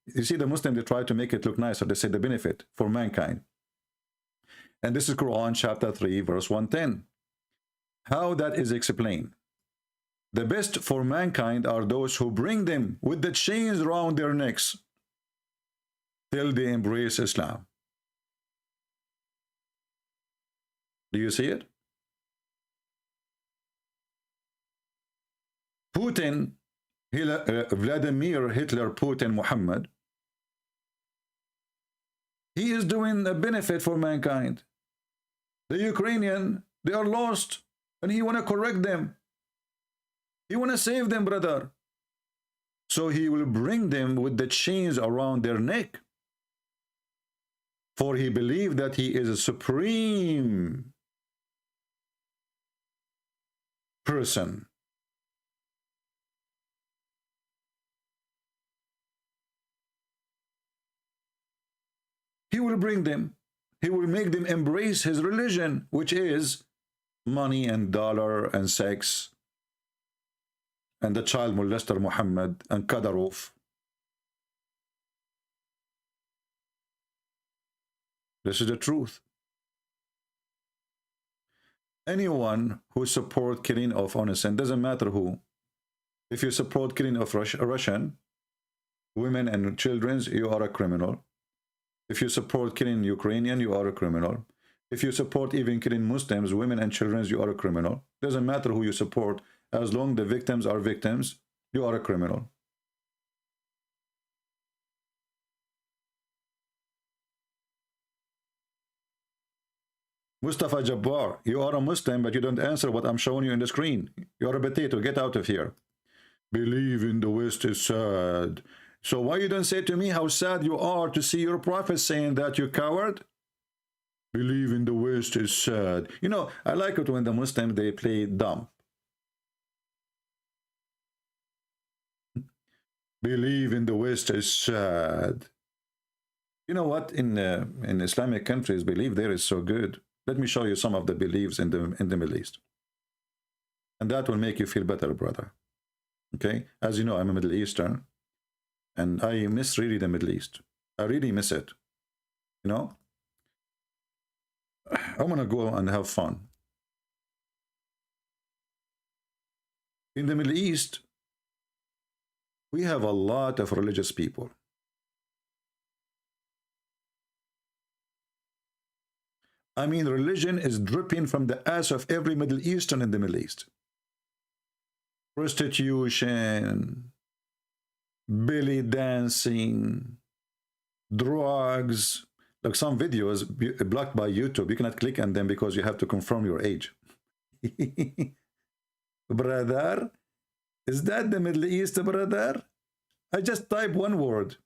You see the Muslim, they try to make it look nicer. They say the benefit for mankind. And this is Quran chapter 3, verse 110. How that is explained. The best for mankind are those who bring them with the chains around their necks till they embrace Islam. Do you see it? Putin, Vladimir Hitler, Putin, Muhammad, he is doing a benefit for mankind. The Ukrainian, they are lost, and he want to correct them. He want to save them, brother. So he will bring them with the chains around their neck. For he believed that he is a supreme person. He will bring them. He will make them embrace his religion, which is money and dollar and sex and the child molester Muhammad and Kadyrov. This is the truth. Anyone who supports killing of innocent, doesn't matter who. If you support killing of Russian women and children, you are a criminal. If you support killing Ukrainian, you are a criminal. If you support even killing Muslims, women and children, you are a criminal. Doesn't matter who you support. As long as the victims are victims, you are a criminal. Mustafa Jabbar, you are a Muslim, but you don't answer what I'm showing you in the screen. You are a potato. Get out of here. Believe in the West is sad. So why you don't say to me how sad you are to see your prophet saying that, you coward? Believe in the West is sad. You know, I like it when the Muslims, they play dumb. Believe in the West is sad. You know what? In Islamic countries, believe there is so good. Let me show you some of the beliefs in the Middle East. And that will make you feel better, brother. Okay? As you know, I'm a Middle Eastern. And I miss really the Middle East. I really miss it. You know? I want to go and have fun. In the Middle East, we have a lot of religious people. I mean, religion is dripping from the ass of every Middle Eastern in the Middle East. Prostitution, belly dancing, drugs. Like some videos blocked by YouTube, you cannot click on them because you have to confirm your age. Brother, is that the Middle East, brother? I just type one word.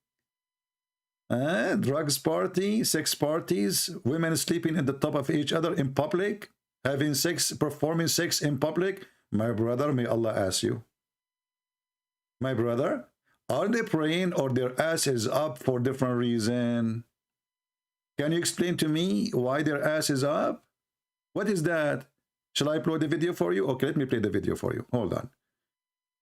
Drugs party, sex parties, women sleeping at the top of each other in public, having sex, performing sex in public. My brother, may Allah ask you. My brother, are they praying or their ass is up for different reason? Can you explain to me why their ass is up? What is that? Shall I play the video for you? Okay, let me play the video for you. Hold on.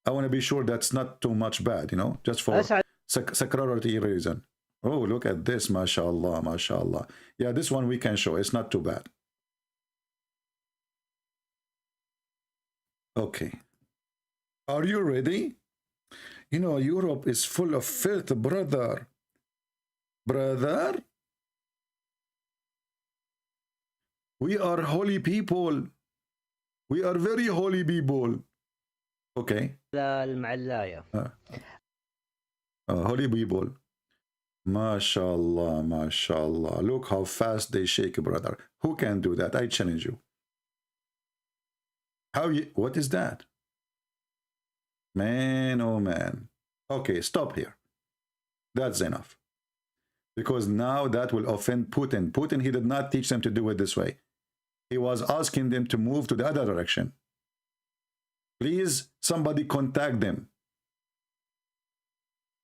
I want to be sure that's not too much bad, you know, just for security reason. Oh, look at this, mashallah, mashallah. Yeah, this one we can show. It's not too bad. Okay. Are you ready? You know, Europe is full of filth, brother. Brother? We are holy people. We are very holy people. Okay. Holy people. MashaAllah, MashaAllah. Look how fast they shake, brother. Who can do that? I challenge you. How you, what is that? Man, oh man. Okay, stop here. That's enough. Because now that will offend Putin. Putin, he did not teach them to do it this way. He was asking them to move to the other direction. Please, somebody contact them.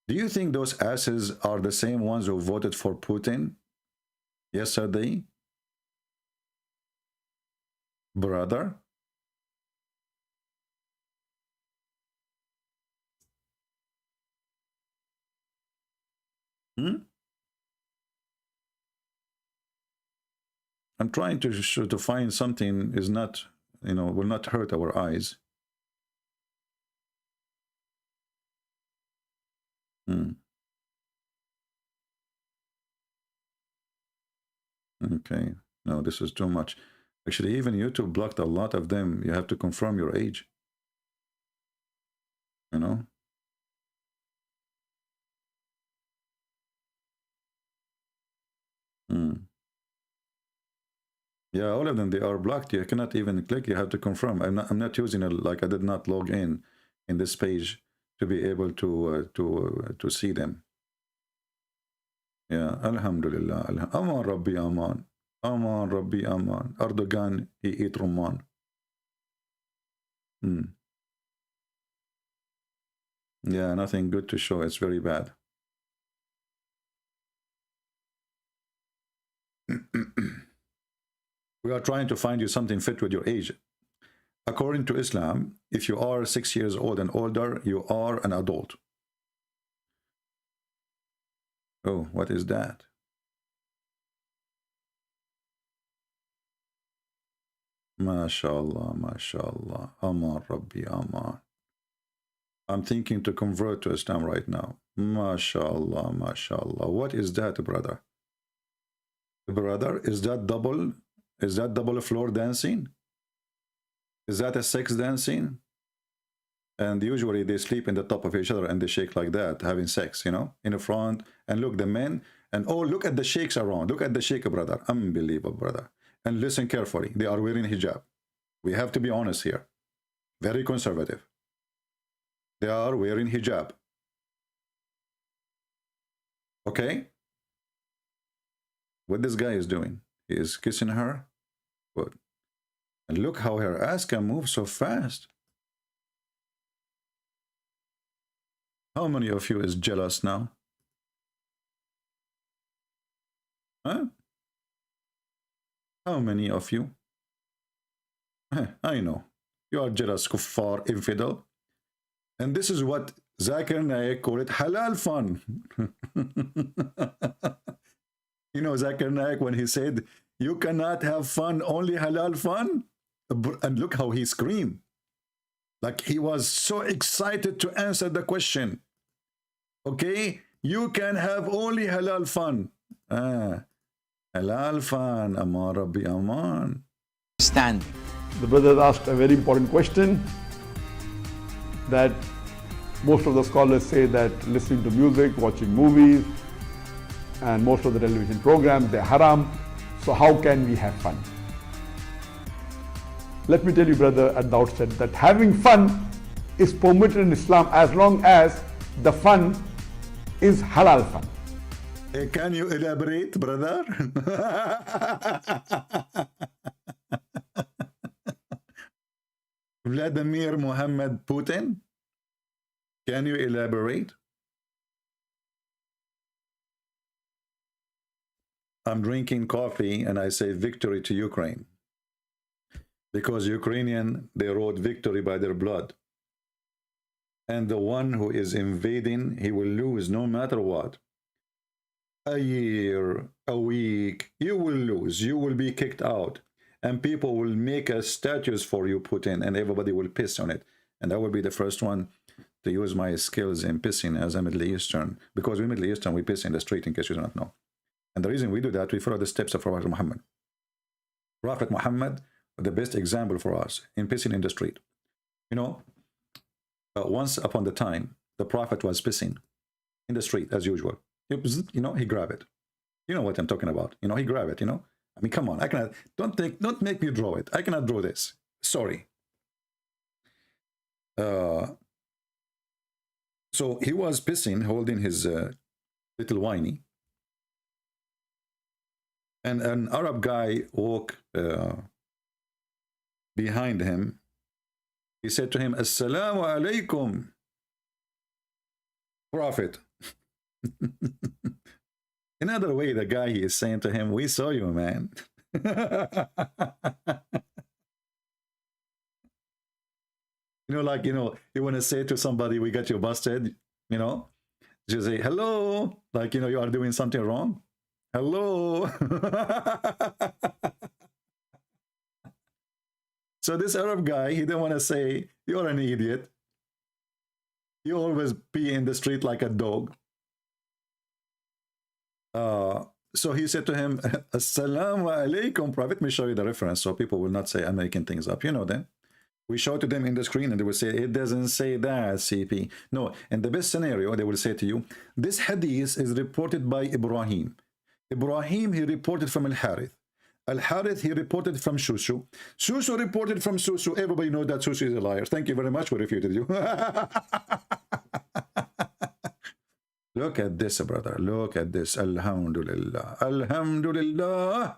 Do you think those asses are the same ones who voted for Putin yesterday? Brother? I'm trying to find something is not, you know, will not hurt our eyes. Okay, no, this is too much. Actually, even YouTube blocked a lot of them. You have to confirm your age. You know? Yeah, all of them, they are blocked. You cannot even click. You have to confirm. I'm not using it, like I did not log in this page to be able to see them. Yeah, Alhamdulillah. Aman Rabbi Aman. Aman Rabbi Aman. Erdogan, he eat Rumman. Yeah, nothing good to show. It's very bad. We are trying to find you something fit with your age. According to Islam, if you are 6 years old and older, you are an adult. Oh, what is that? MashaAllah, MashaAllah. Aman Rabbi Aman. I'm thinking to convert to Islam right now. MashaAllah, MashaAllah. What is that, brother? Brother, is that double? Is that double floor dancing? Is that a sex dancing? And usually they sleep in the top of each other and they shake like that, having sex, you know, in the front. And look, the men, and oh, look at the sheikhs around. Look at the sheikh, brother. Unbelievable, brother. And listen carefully. They are wearing hijab. We have to be honest here. Very conservative. They are wearing hijab. Okay? What this guy is doing? He is kissing her. Good. And look how her ass can move so fast. How many of you is jealous now? Huh? How many of you? I know. You are jealous, kuffar, infidel. And this is what Zakir Naik called it, halal fun. You know, Zakir Naik, when he said, you cannot have fun, only halal fun. And look how he screamed. Like he was so excited to answer the question. Okay, you can have only halal fun. Halal fun, Aman Rabbi Aman. Stand. The brother asked a very important question that most of the scholars say that listening to music, watching movies, and most of the television programs, they're haram. So how can we have fun? Let me tell you, brother, at the outset that having fun is permitted in Islam as long as the fun is halal fun. Can you elaborate, brother? Vladimir Muhammad Putin, can you elaborate? I'm drinking coffee and I say victory to Ukraine. Because Ukrainian, they wrote victory by their blood. And the one who is invading, he will lose no matter what. A year, a week, you will lose. You will be kicked out. And people will make a statues for you, Putin, and everybody will piss on it. And I will be the first one to use my skills in pissing as a Middle Eastern. Because we Middle Eastern, we piss in the street, in case you do not know. And the reason we do that, we follow the steps of Prophet Muhammad. Prophet Muhammad, the best example for us in pissing in the street. You know, once upon the time, the Prophet was pissing in the street as usual. You know, he grabbed it. You know what I'm talking about. You know, he grabbed it, you know. I mean, come on, I cannot, don't make me draw it. I cannot draw this. Sorry. So he was pissing, holding his little whiny. And an Arab guy walked behind him. He said to him, Assalamu alaikum, Prophet. Another way, the guy, he is saying to him, we saw you, man. You know, like, you know, you want to say to somebody, we got you busted, you know, you say, hello, like, you know, you are doing something wrong. Hello. So this Arab guy, he didn't want to say, you're an idiot. You always pee in the street like a dog. So he said to him, Assalamu alaikum, Prophet. Let me show you the reference so people will not say I'm making things up. You know them. We show to them in the screen and they will say, it doesn't say that, CP. No, in the best scenario, they will say to you, this hadith is reported by Ibrahim. Ibrahim, he reported from Al-Harith. Al-Harith, he reported from Shushu. Shushu reported from Susu. Everybody knows that Susu is a liar. Thank you very much. We refuted you. Look at this, brother. Look at this. Alhamdulillah. Alhamdulillah.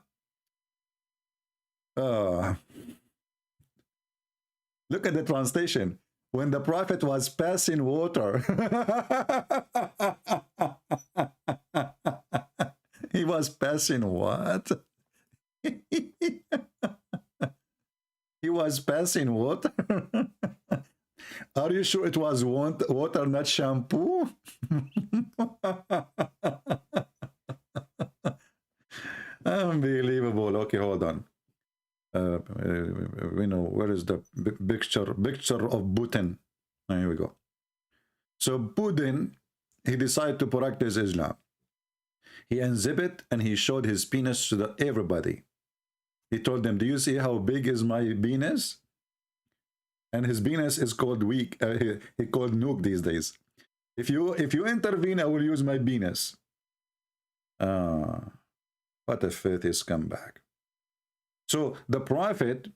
Look at the translation. When the Prophet was passing water, he was passing what? He was passing water. Are you sure it was water, not shampoo? Unbelievable. Okay, hold on. We know where is the picture of Putin. Here we go. So Putin, he decided to practice Islam. He unzipped and he showed his penis to everybody. He told them, do you see how big is my penis? And his penis is called weak. He called nuke these days. If you intervene, I will use my penis. What a filthy scumbag. So the Prophet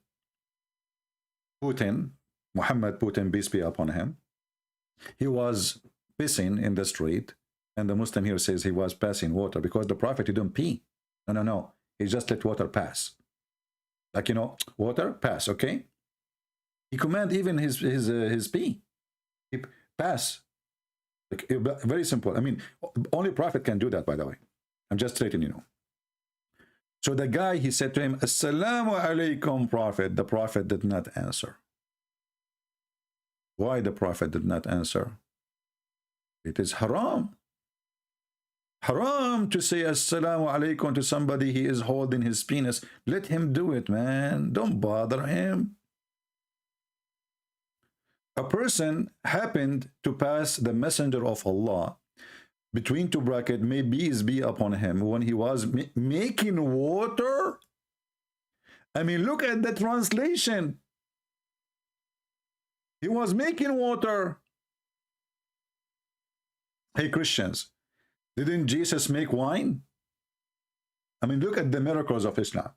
Putin, Muhammad Putin, peace be upon him, he was pissing in the street, and the Muslim here says he was passing water because the Prophet didn't pee. No. He just let water pass. Like, you know, water pass, okay? He command even his pee. He pass. Like, very simple. I mean, only Prophet can do that, by the way. I'm just letting you know. So the guy, he said to him, Assalamu alaikum, Prophet. The Prophet did not answer. Why the Prophet did not answer? It is haram. Haram to say Assalamu alaikum to somebody he is holding his penis. Let him do it, man. Don't bother him. A person happened to pass the messenger of Allah between two brackets, may peace be upon him, when he was making water. I mean, look at the translation. He was making water. Hey, Christians, Didn't Jesus make wine? I mean, look at the miracles of Islam.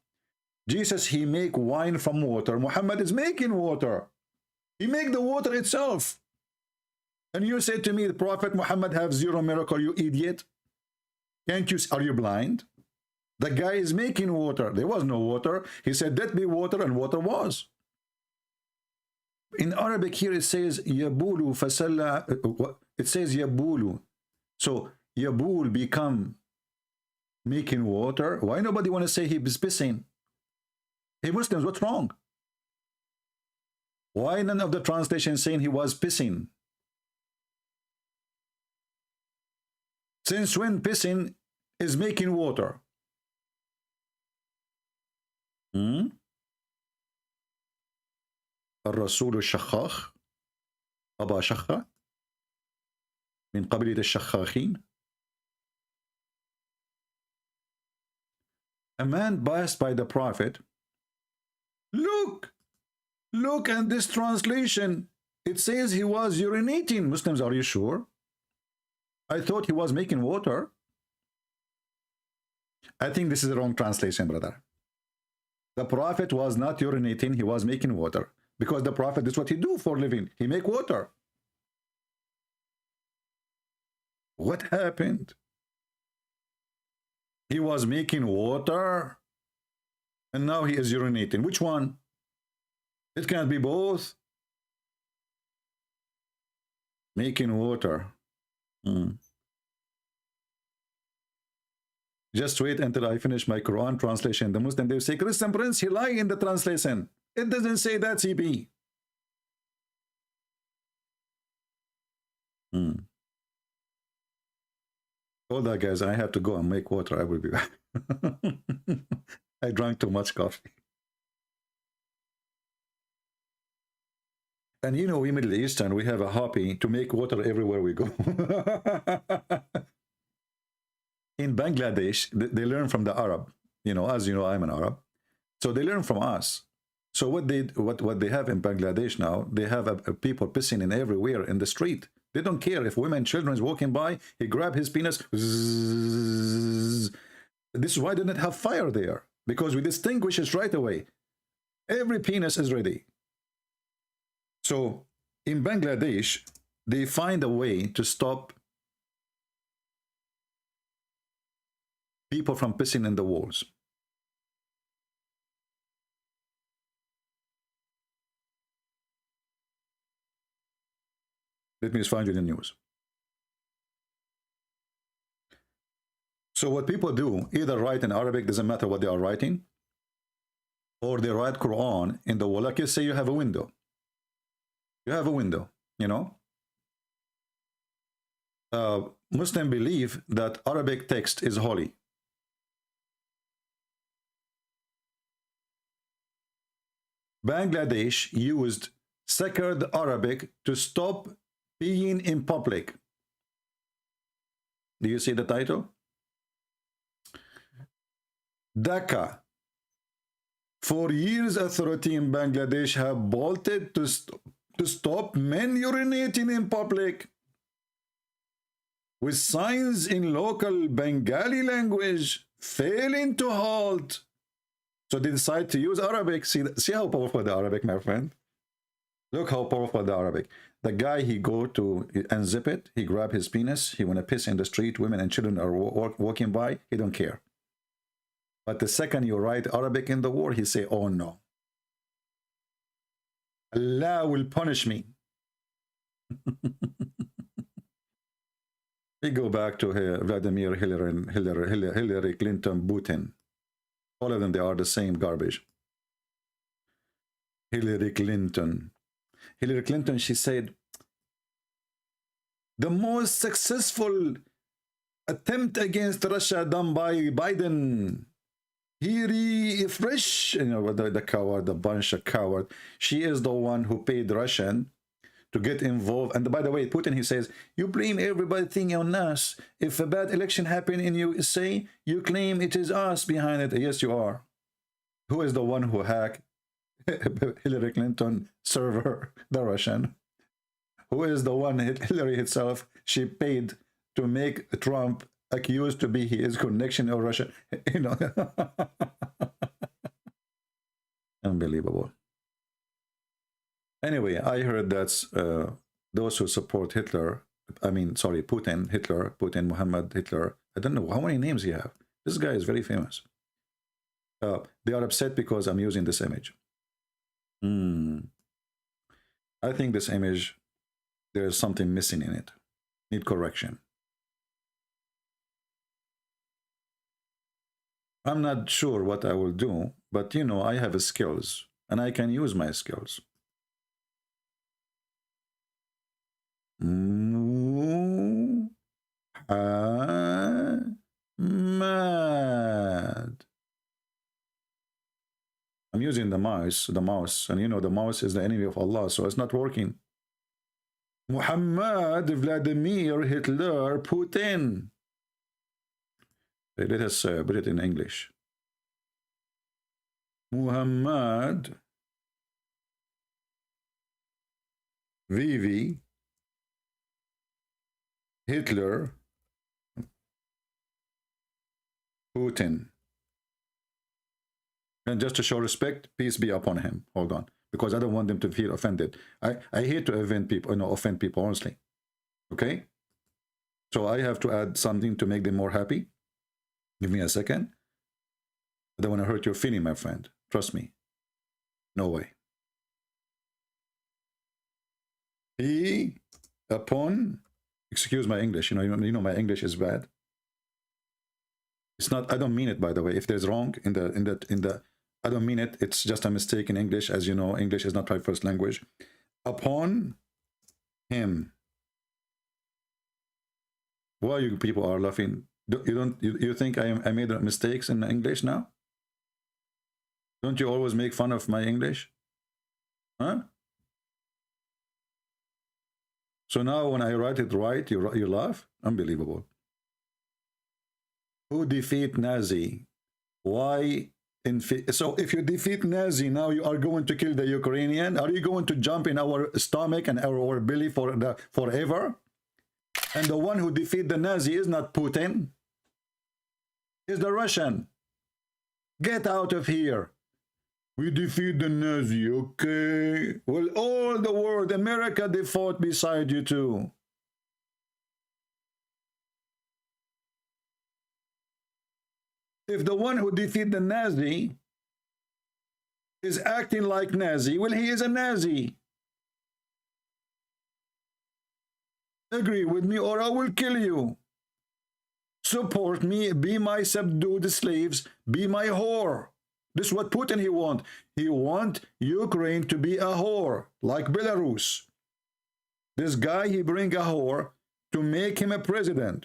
Jesus, he make wine from water. Muhammad is making water. He make the water itself. And you say to me, the Prophet Muhammad have zero miracle, you idiot. Can't you, are you blind? The guy is making water. There was no water. He said, let be water, and water was. In Arabic here it says, yabulu fasalla, it says yabulu. So, yabul become making water. Why nobody want to say he is pissing? Hey Muslims, what's wrong? Why none of the translations saying he was pissing? Since when pissing is making water? الرسول الشخاخ أبا شخة من قبيلة الشخاخين. A man biased by the Prophet. Look at this translation. It says he was urinating. Muslims, are you sure? I thought he was making water. I think this is the wrong translation, brother. The Prophet was not urinating, he was making water. Because the Prophet, this is what he do for a living. He make water. What happened? He was making water, and now he is urinating. Which one? It can't be both. Making water. Just wait until I finish my Quran translation. The Muslim, they say, Christian Prince, he lied in the translation. It doesn't say that, CP. Hold that, guys. I have to go and make water. I will be back. I drank too much coffee. And you know, we Middle Eastern, we have a hobby to make water everywhere we go. In Bangladesh, they learn from the Arab. You know, as you know, I'm an Arab. So they learn from us. So what they have in Bangladesh now, they have people pissing in everywhere in the street. They don't care if women, children is walking by, he grab his penis. This is why they don't have fire there. Because we distinguish it right away. Every penis is ready. So in Bangladesh, they find a way to stop people from pissing in the walls. Let me just find you the news. So what people do, either write in Arabic, doesn't matter what they are writing, or they write Quran in the wall. Like you say, you have a window. You have a window, you know. Muslims believe that Arabic text is holy. Bangladesh used sacred Arabic to stop peeing in public. Do you see the title? Dhaka. For years, authorities in Bangladesh have bolted to stop men urinating in public with signs in local Bengali language failing to halt. So they decide to use Arabic. See how powerful the Arabic, my friend? Look how powerful the Arabic. The guy, he go to unzip it, he grab his penis, he want to piss in the street, women and children are walking by, he don't care. But the second you write Arabic in the war, he say, oh no. Allah will punish me. We go back to Vladimir, Hillary Clinton, Putin. All of them, they are the same garbage. Hillary Clinton, she said, the most successful attempt against Russia done by Biden. He refresh, you know, the coward, the bunch of coward. She is the one who paid Russian to get involved. And by the way, Putin, he says, you blame everything on us. If a bad election happened in USA, you claim it is us behind it. Yes, you are. Who is the one who hacked Hillary Clinton server? The Russian. Who is the one, Hillary herself, she paid to make Trump accused to be his connection or Russia. You know, unbelievable. Anyway, I heard that those who support Hitler, I mean, sorry, Putin, Hitler, Putin, Muhammad, Hitler, I don't know how many names he have. This guy is very famous. They are upset because I'm using this image. I think this image, there's something missing in it. Need correction. I'm not sure what I will do, but you know, I have skills and I can use my skills. Muhammad. I'm using the mouse, and you know the mouse is the enemy of Allah, so it's not working. Muhammad, Vladimir, Hitler, Putin. Let us put it in English. Muhammad, Vivi, Hitler, Putin. And just to show respect, peace be upon him. Hold on, because I don't want them to feel offended. I hate to offend people, offend people honestly. Okay? So I have to add something to make them more happy. Give me a second. I don't want to hurt your feeling, my friend. Trust me. No way. Be upon, excuse my English, you know my English is bad. It's not, I don't mean it, by the way. If there's wrong in the I don't mean it. It's just a mistake in English. As you know, English is not my first language. Upon him. Why you people are laughing? You think I made mistakes in English now? Don't you always make fun of my English? Huh? So now when I write it right, you laugh? Unbelievable. Who defeat Nazi? Why? So if you defeat Nazi, now you are going to kill the Ukrainian? Are you going to jump in our stomach and our belly forever? And the one who defeat the Nazi is not Putin. It's the Russian. Get out of here. We defeat the Nazi, okay? Well, all the world, America, they fought beside you too. If the one who defeated the Nazi is acting like Nazi, well, he is a Nazi. Agree with me or I will kill you. Support me, be my subdued slaves, be my whore. This is what Putin he want. He want Ukraine to be a whore, like Belarus. This guy, he bring a whore to make him a president.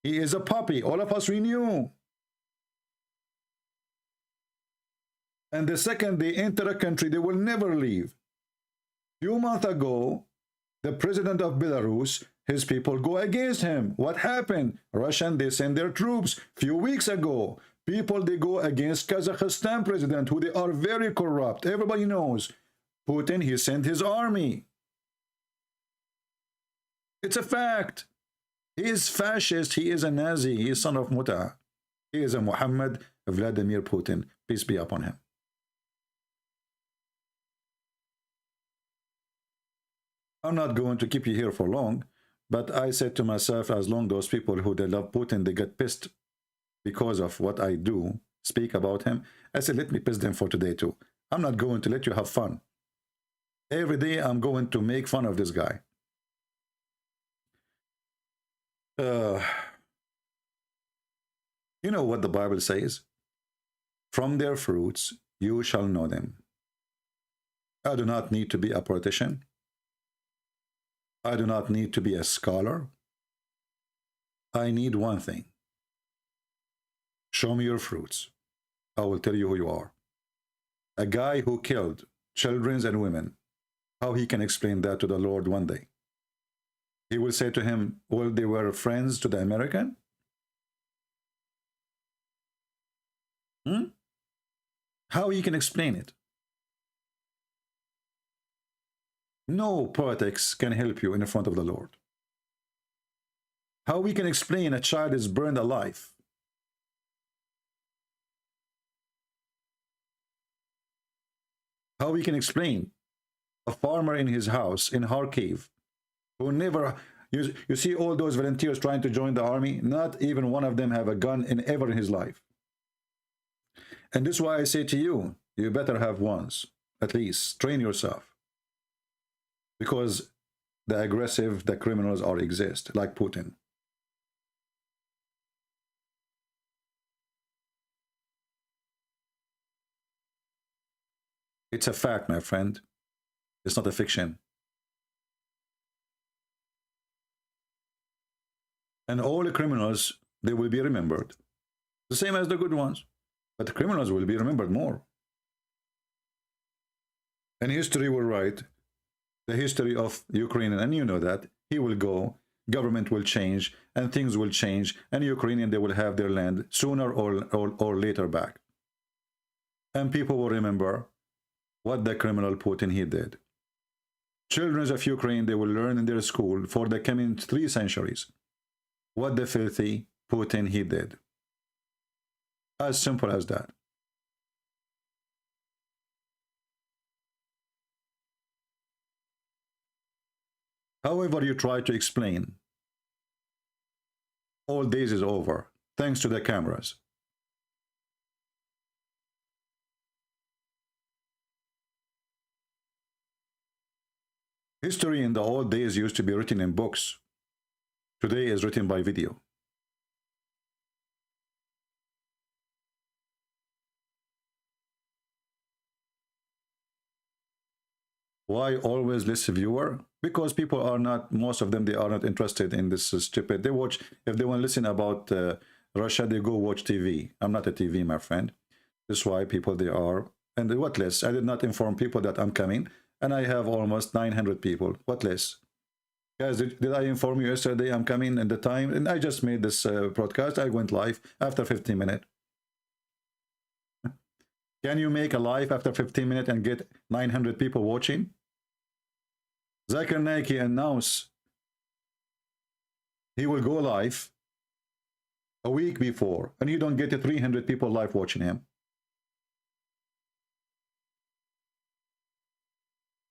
He is a puppy. All of us, we knew. And the second they enter a country, they will never leave. Few months ago, the president of Belarus, his people go against him. What happened? Russian, they send their troops. Few weeks ago, people, they go against Kazakhstan president, who they are very corrupt. Everybody knows. Putin, he sent his army. It's a fact. He is fascist. He is a Nazi. He is son of Muta. He is a Muhammad Vladimir Putin. Peace be upon him. I'm not going to keep you here for long, but I said to myself, as long those people who they love Putin, they get pissed because of what I do, speak about him, I said, let me piss them for today too. I'm not going to let you have fun. Every day I'm going to make fun of this guy. You know what the Bible says? From their fruits you shall know them. I do not need to be a politician. I do not need to be a scholar. I need one thing. Show me your fruits. I will tell you who you are. A guy who killed children and women, how he can explain that to the Lord one day? He will say to him, well, they were friends to the American? How he can explain it? No politics can help you in front of the Lord. How we can explain a child is burned alive? How we can explain a farmer in his house in Kharkiv who never, you see all those volunteers trying to join the army, not even one of them have a gun ever in his life. And this is why I say to you, you better have ones, at least train yourself, because the aggressive, the criminals are exist, like Putin. It's a fact, my friend. It's not a fiction. And all the criminals, they will be remembered. The same as the good ones. But the criminals will be remembered more. And history will write the history of Ukraine, and you know that. He will go, government will change, and things will change, and Ukrainian, they will have their land sooner or later back. And people will remember what the criminal Putin he did. Children of Ukraine, they will learn in their school for the coming 3 centuries what the filthy Putin he did. As simple as that. However you try to explain, all days is over, thanks to the cameras. History in the old days used to be written in books. Today is written by video. Why always less viewer? Because people are not, most of them, they are not interested in this stupid. They watch, if they want to listen about Russia, they go watch TV. I'm not a TV, my friend. That's why people, they are. And what less? I did not inform people that I'm coming. And I have almost 900 people. What less? Guys, did I inform you yesterday I'm coming in the time? And I just made this broadcast. I went live after 15 minutes. Can you make a live after 15 minutes and get 900 people watching? Zakir Naiki announced he will go live a week before, and you don't get 300 people live watching him.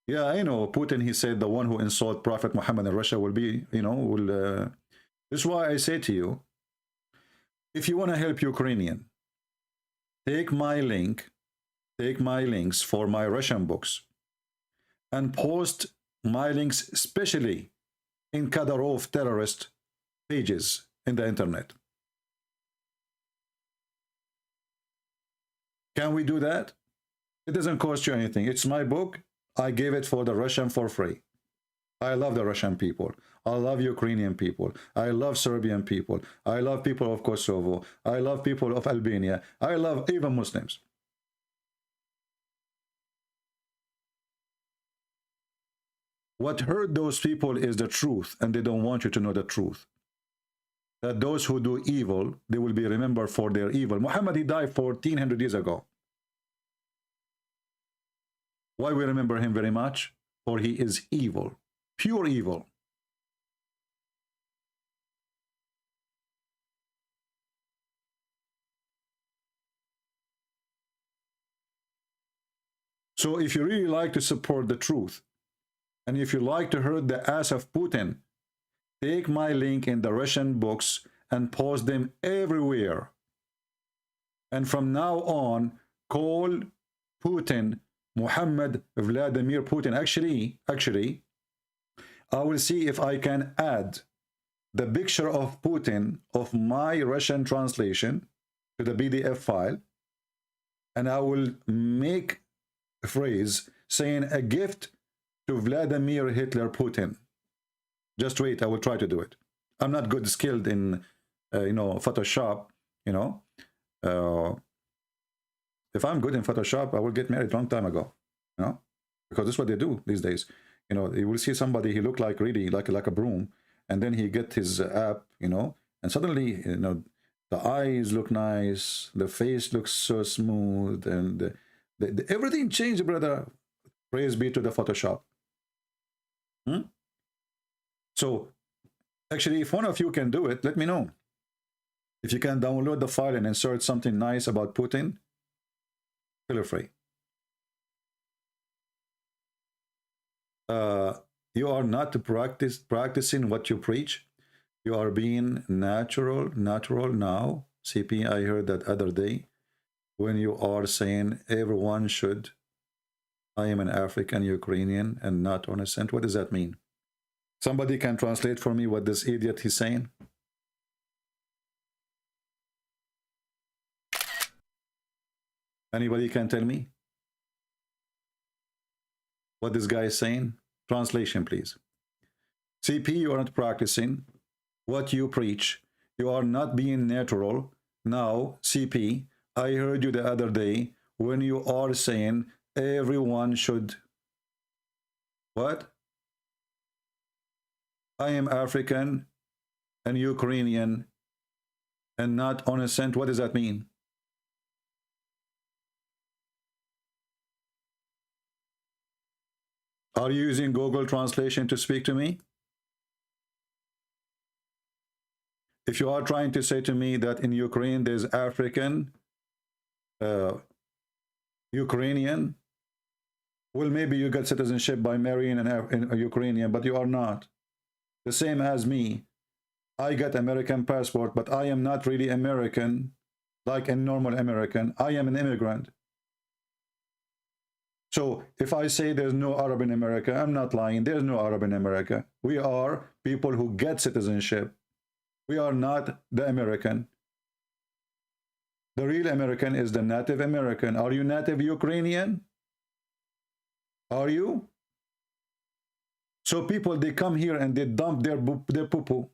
Yeah, I know. Putin, he said the one who insult Prophet Muhammad in Russia will be, you know, this is why I say to you, if you want to help Ukrainian, take my link, take my links for my Russian books, and post my links especially in Kadyrov terrorist pages in the internet. Can we do that? It doesn't cost you anything. It's my book. I gave it for the Russian for free. I love the Russian people. I love Ukrainian people. I love Serbian people. I love people of Kosovo. I love people of Albania. I love even Muslims. What hurt those people is the truth, and they don't want you to know the truth. That those who do evil, they will be remembered for their evil. Muhammad, he died 1400 years ago. Why we remember him very much? For he is evil, pure evil. So if you really like to support the truth, and if you like to hurt the ass of Putin, take my link in the Russian books and post them everywhere. And from now on, call Putin Muhammad Vladimir Putin. Actually, I will see if I can add the picture of Putin of my Russian translation to the PDF file, and I will make a phrase saying a gift to Vladimir Hitler Putin. Just wait, I will try to do it. I'm not good skilled in, you know, Photoshop, you know. If I'm good in Photoshop, I will get married a long time ago, you know, because that's what they do these days. You know, you will see somebody, he look like really like a broom, and then he get his app, you know, and suddenly, you know, the eyes look nice, the face looks so smooth, and everything changed, brother. Praise be to the Photoshop. So Actually, if one of you can do it, let me know. If you can download the file and insert something nice about Putin, feel free. You are not practicing what you preach. You are being natural now. CP, I heard that other day when you are saying everyone should. I am an African Ukrainian and not innocent. What does that mean? Somebody can translate for me what this idiot is saying? Anybody can tell me what this guy is saying? Translation, please. CP, you are not practicing what you preach. You are not being natural. Now, CP, I heard you the other day when you are saying everyone should. What? I am African and Ukrainian and not innocent. What does that mean? Are you using Google Translation to speak to me? If you are trying to say to me that in Ukraine there's African, Ukrainian, well, maybe you got citizenship by marrying a Ukrainian, but you are not. The same as me. I got American passport, but I am not really American, like a normal American. I am an immigrant. So if I say there's no Arab in America, I'm not lying. There's no Arab in America. We are people who get citizenship. We are not the American. The real American is the native American. Are you native Ukrainian? Are you? So people, they come here and they dump their poo-poo.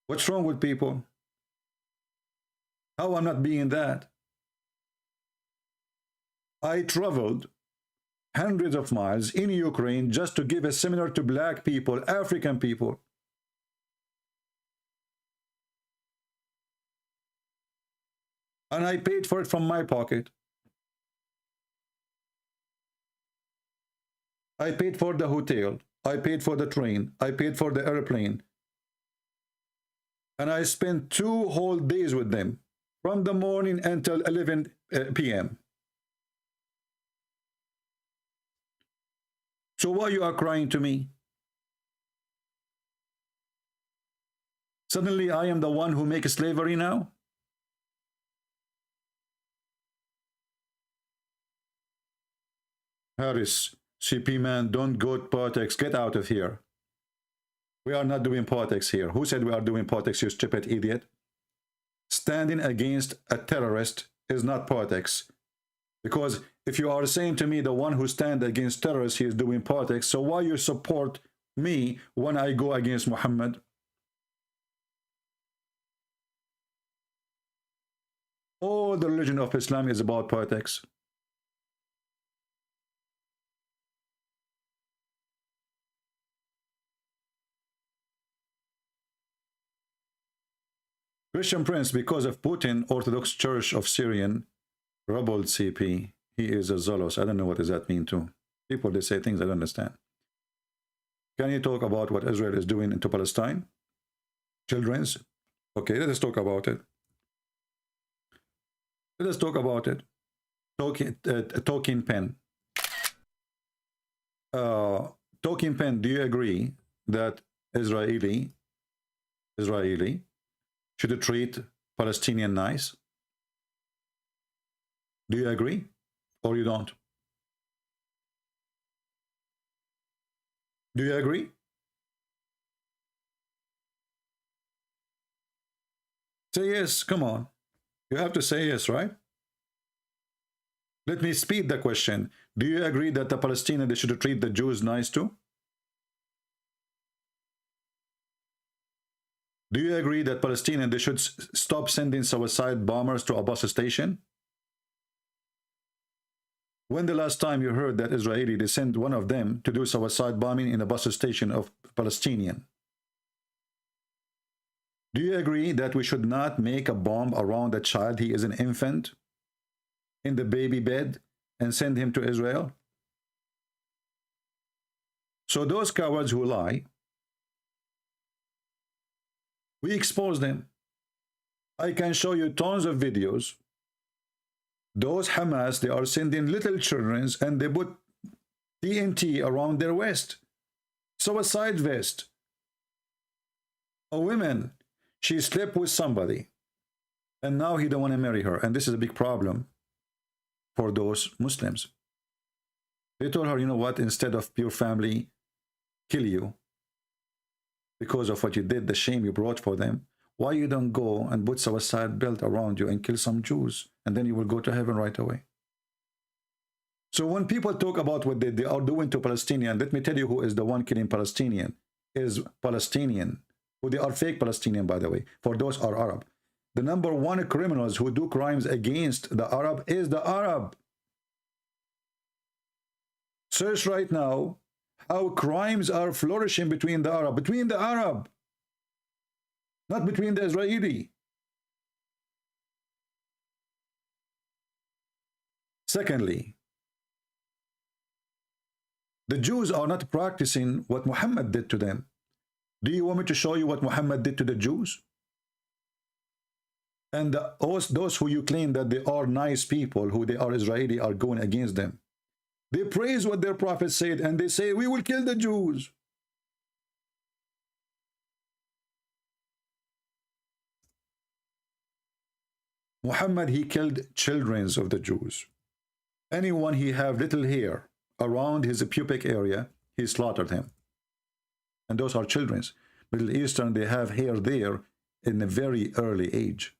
What's wrong with people? How I'm not being that? I traveled hundreds of miles in Ukraine just to give a seminar to black people, African people. And I paid for it from my pocket. I paid for the hotel. I paid for the train. I paid for the airplane. And I spent 2 whole days with them, from the morning until 11 p.m. So why you are crying to me? Suddenly I am the one who makes slavery now? Harris, CP man, don't go to politics. Get out of here. We are not doing politics here. Who said we are doing politics, you stupid idiot? Standing against a terrorist is not politics. Because if you are saying to me the one who stands against terrorists, he is doing politics, so why you support me when I go against Muhammad? All the religion of Islam is about politics. Christian Prince, because of Putin, Orthodox Church of Syrian, rebelled CP. He is a zealous. I don't know what does that mean too. People, they say things I don't understand. Can you talk about what Israel is doing into Palestine? Children's? Okay, let us talk about it. Let us talk about it. Talking pen. Talking pen, do you agree that Israeli should treat Palestinian nice? Do you agree or you don't? Do you agree? Say yes, come on. You have to say yes, right? Let me speed the question. Do you agree that the Palestinians, they should treat the Jews nice too? Do you agree that Palestinians, they should stop sending suicide bombers to a bus station? When the last time you heard that Israeli, they sent one of them to do suicide bombing in a bus station of Palestinian? Do you agree that we should not make a bomb around a child, he is an infant, in the baby bed, and send him to Israel? So those cowards who lie, we expose them. I can show you tons of videos. Those Hamas, they are sending little children and they put TNT around their waist. Suicide vest. A woman, she slept with somebody and now he don't want to marry her, and this is a big problem for those Muslims. They told her, you know what, instead of pure family kill you because of what you did, the shame you brought for them, why you don't go and put suicide belt around you and kill some Jews, and then you will go to heaven right away. So when people talk about what they are doing to Palestinians, let me tell you who is the one killing Palestinian is Palestinian, who they are fake Palestinian, by the way, for those are Arab. The number one criminals who do crimes against the Arab is the Arab. Search right now how crimes are flourishing between the Arab, not between the Israeli. Secondly, the Jews are not practicing what Muhammad did to them. Do you want me to show you what Muhammad did to the Jews? And those who you claim that they are nice people, who they are Israeli, are going against them. They praise what their prophet said, and they say, we will kill the Jews. Muhammad, he killed children of the Jews. Anyone he have little hair around his pubic area, he slaughtered him. And those are children. Middle Eastern, they have hair there in a very early age.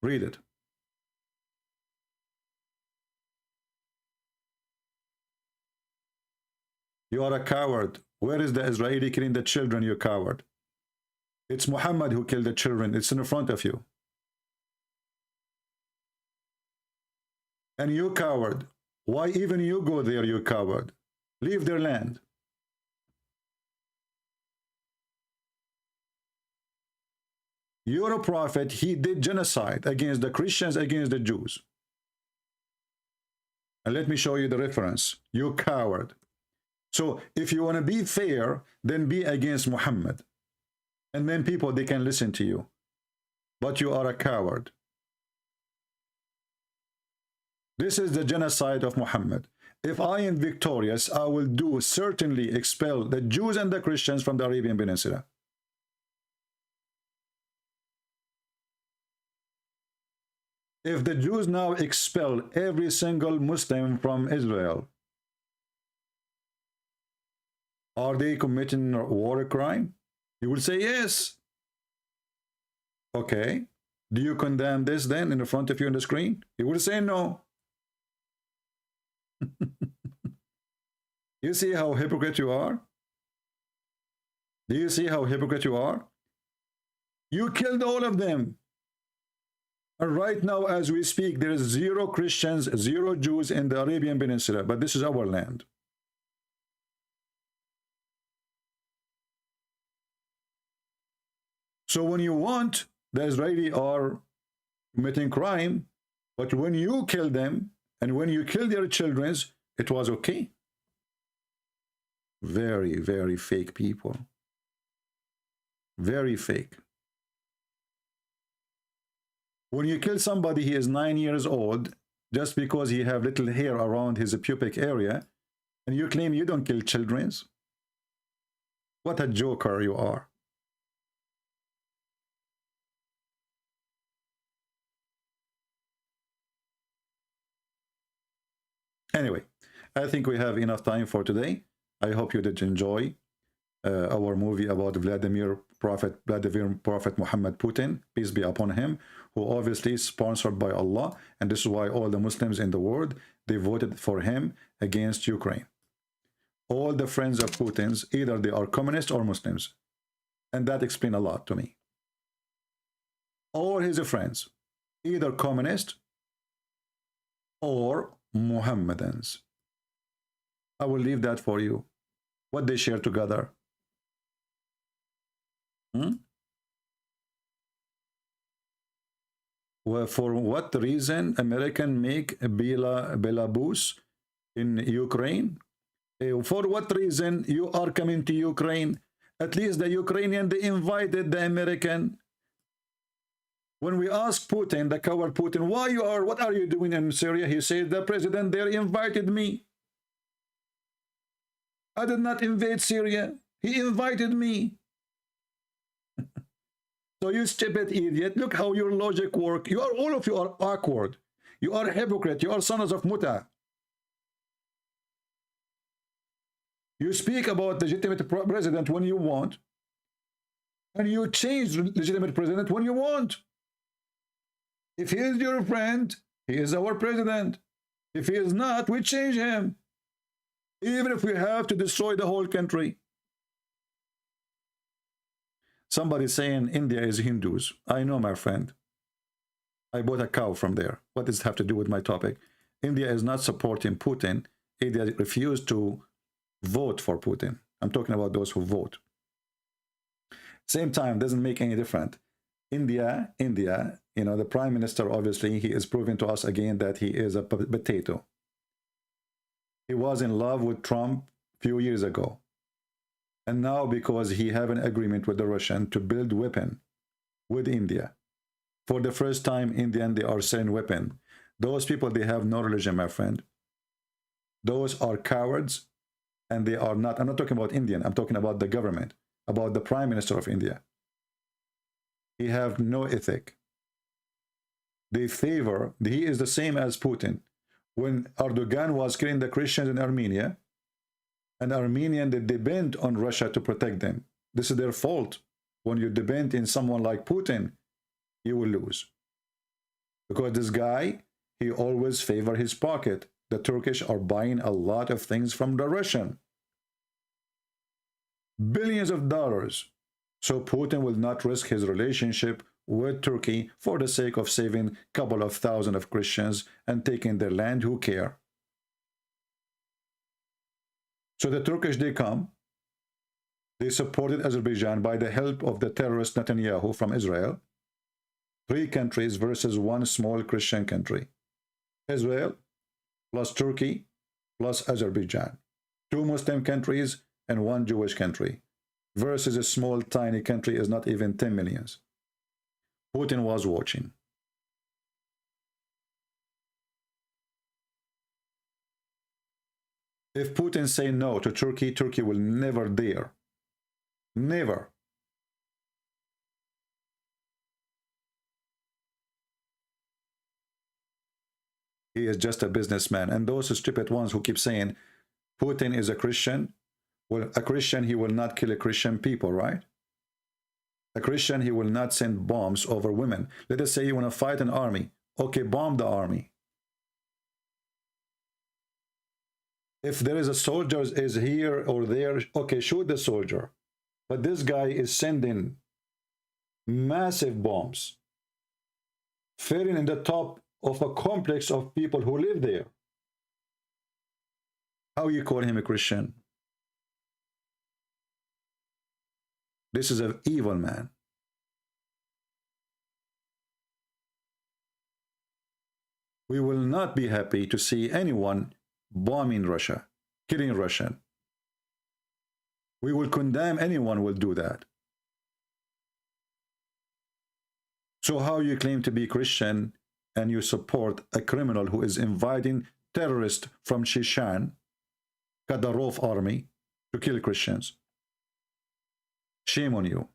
Read it. You are a coward. Where is the Israeli killing the children, you coward? It's Muhammad who killed the children. It's in front of you. And you coward. Why even you go there, you coward? Leave their land. You're a prophet. He did genocide against the Christians, against the Jews. And let me show you the reference. You coward. So if you want to be fair, then be against Muhammad. And then people, they can listen to you. But you are a coward. This is the genocide of Muhammad. If I am victorious, I will certainly expel the Jews and the Christians from the Arabian Peninsula. If the Jews now expel every single Muslim from Israel, are they committing a war crime? You will say yes. Okay. Do you condemn this then in front of you on the screen? You will say no. You see how hypocrite you are? Do you see how hypocrite you are? You killed all of them. And right now, as we speak, there is 0 Christians, 0 Jews in the Arabian Peninsula, but this is our land. So when you want, the Israeli are committing crime, but when you kill them, and when you kill their children, it was okay. Very, very fake people. Very fake. When you kill somebody, he is 9 years old, just because he have little hair around his pubic area, and you claim you don't kill children? What a joker you are. Anyway, I think we have enough time for today. I hope you did enjoy our movie about Vladimir Prophet Muhammad Putin, peace be upon him, who obviously is sponsored by Allah, and this is why all the Muslims in the world, they voted for him against Ukraine. All the friends of Putin's, either they are communists or Muslims, and that explains a lot to me. All his friends, either communist or Mohammedans. I will leave that for you, what they share together. Well, for what reason American make Belarus in Ukraine? For what reason you are coming to Ukraine? At least the Ukrainian, they invited the American. When we ask Putin, the coward Putin, what are you doing in Syria? He said, the president there invited me. I did not invade Syria. He invited me. So you stupid idiot, look how your logic works. All of you are awkward. You are hypocrite. You are sons of Muta. You speak about legitimate president when you want, and you change legitimate president when you want. If he is your friend, he is our president. If he is not, we change him. Even if we have to destroy the whole country. Somebody saying India is Hindus. I know, my friend. I bought a cow from there. What does it have to do with my topic? India is not supporting Putin. India refused to vote for Putin. I'm talking about those who vote. Same time, doesn't make any difference. India, you know, the prime minister, obviously, he is proving to us again that he is a potato. He was in love with Trump a few years ago. And now, because he have an agreement with the Russian to build weapon with India, for the first time, Indian, they are selling weapon. Those people, they have no religion, my friend. Those are cowards, and they are not. I'm not talking about Indian. I'm talking about the government, about the prime minister of India. He have no ethic. They favor, he is the same as Putin. When Erdogan was killing the Christians in Armenia, and Armenian, they depend on Russia to protect them. This is their fault. When you depend in someone like Putin, you will lose. Because this guy, he always favor his pocket. The Turkish are buying a lot of things from the Russian. Billions of dollars. So Putin will not risk his relationship with Turkey for the sake of saving a couple of thousand of Christians and taking their land. Who care? So the Turkish, they come. They supported Azerbaijan by the help of the terrorist Netanyahu from Israel. 3 countries versus 1 small Christian country. Israel plus Turkey plus Azerbaijan. 2 Muslim countries and 1 Jewish country. Versus a small, tiny country is not even 10 millions. Putin was watching. If Putin say no to Turkey, Turkey will never dare. Never. He is just a businessman. And those stupid ones who keep saying Putin is a Christian, well, a Christian, he will not kill a Christian people, right? A Christian, he will not send bombs over women. Let us say you want to fight an army. Okay, bomb the army. If there is a soldier is here or there, okay, shoot the soldier. But this guy is sending massive bombs, falling in the top of a complex of people who live there. How you call him a Christian? This is an evil man. We will not be happy to see anyone bombing Russia, killing Russian. We will condemn anyone who will do that. So how you claim to be Christian and you support a criminal who is inviting terrorists from Chechen, Kadyrov army, to kill Christians? Shame on you.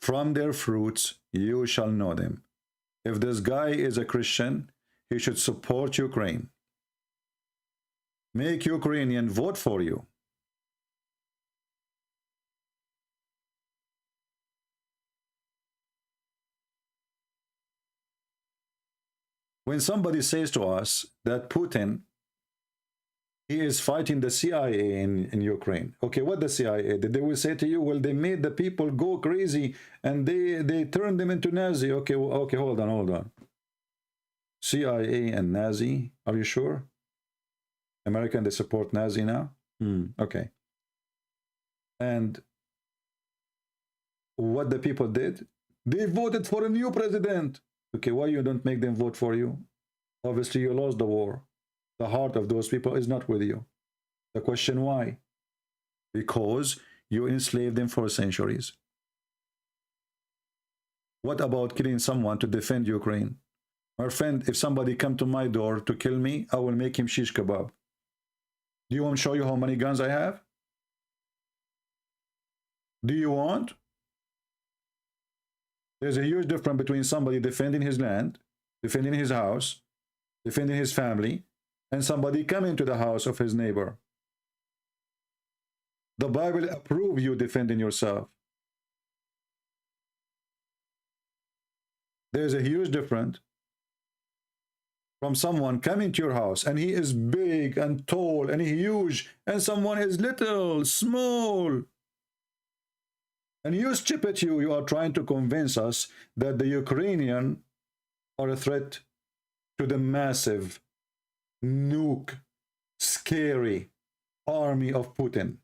From their fruits you shall know them. If this guy is a Christian, he should support Ukraine. Make Ukrainian vote for you. When somebody says to us that Putin, he is fighting the CIA in Ukraine. Okay, what the CIA did? They will say to you, well, they made the people go crazy and they turned them into Nazi. Okay, okay, hold on. CIA and Nazi, are you sure? American, they support Nazi now? Okay. And what the people did, They voted for a new president. Okay, why you don't make them vote for you? Obviously, you lost the war. The heart of those people is not with you. The question why? Because you enslaved them for centuries. What about killing someone to defend Ukraine? My friend, if somebody come to my door to kill me, I will make him shish kebab. Do you want to show you how many guns I have? Do you want? There's a huge difference between somebody defending his land, defending his house, defending his family, and somebody coming to the house of his neighbor. The Bible approves you defending yourself. There's a huge difference from someone coming to your house and he is big and tall and huge, and someone is little, small. And you stupid, you are trying to convince us that the Ukrainians are a threat to the massive, nuke, scary army of Putin.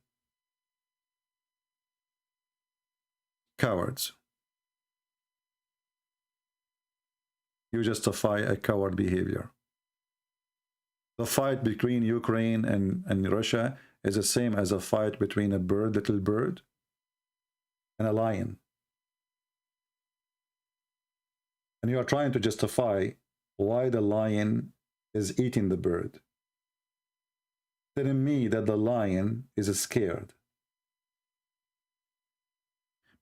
Cowards. You justify a coward behavior. The fight between Ukraine and Russia is the same as a fight between a bird, little bird, and a lion. And you are trying to justify why the lion is eating the bird, telling me that the lion is scared.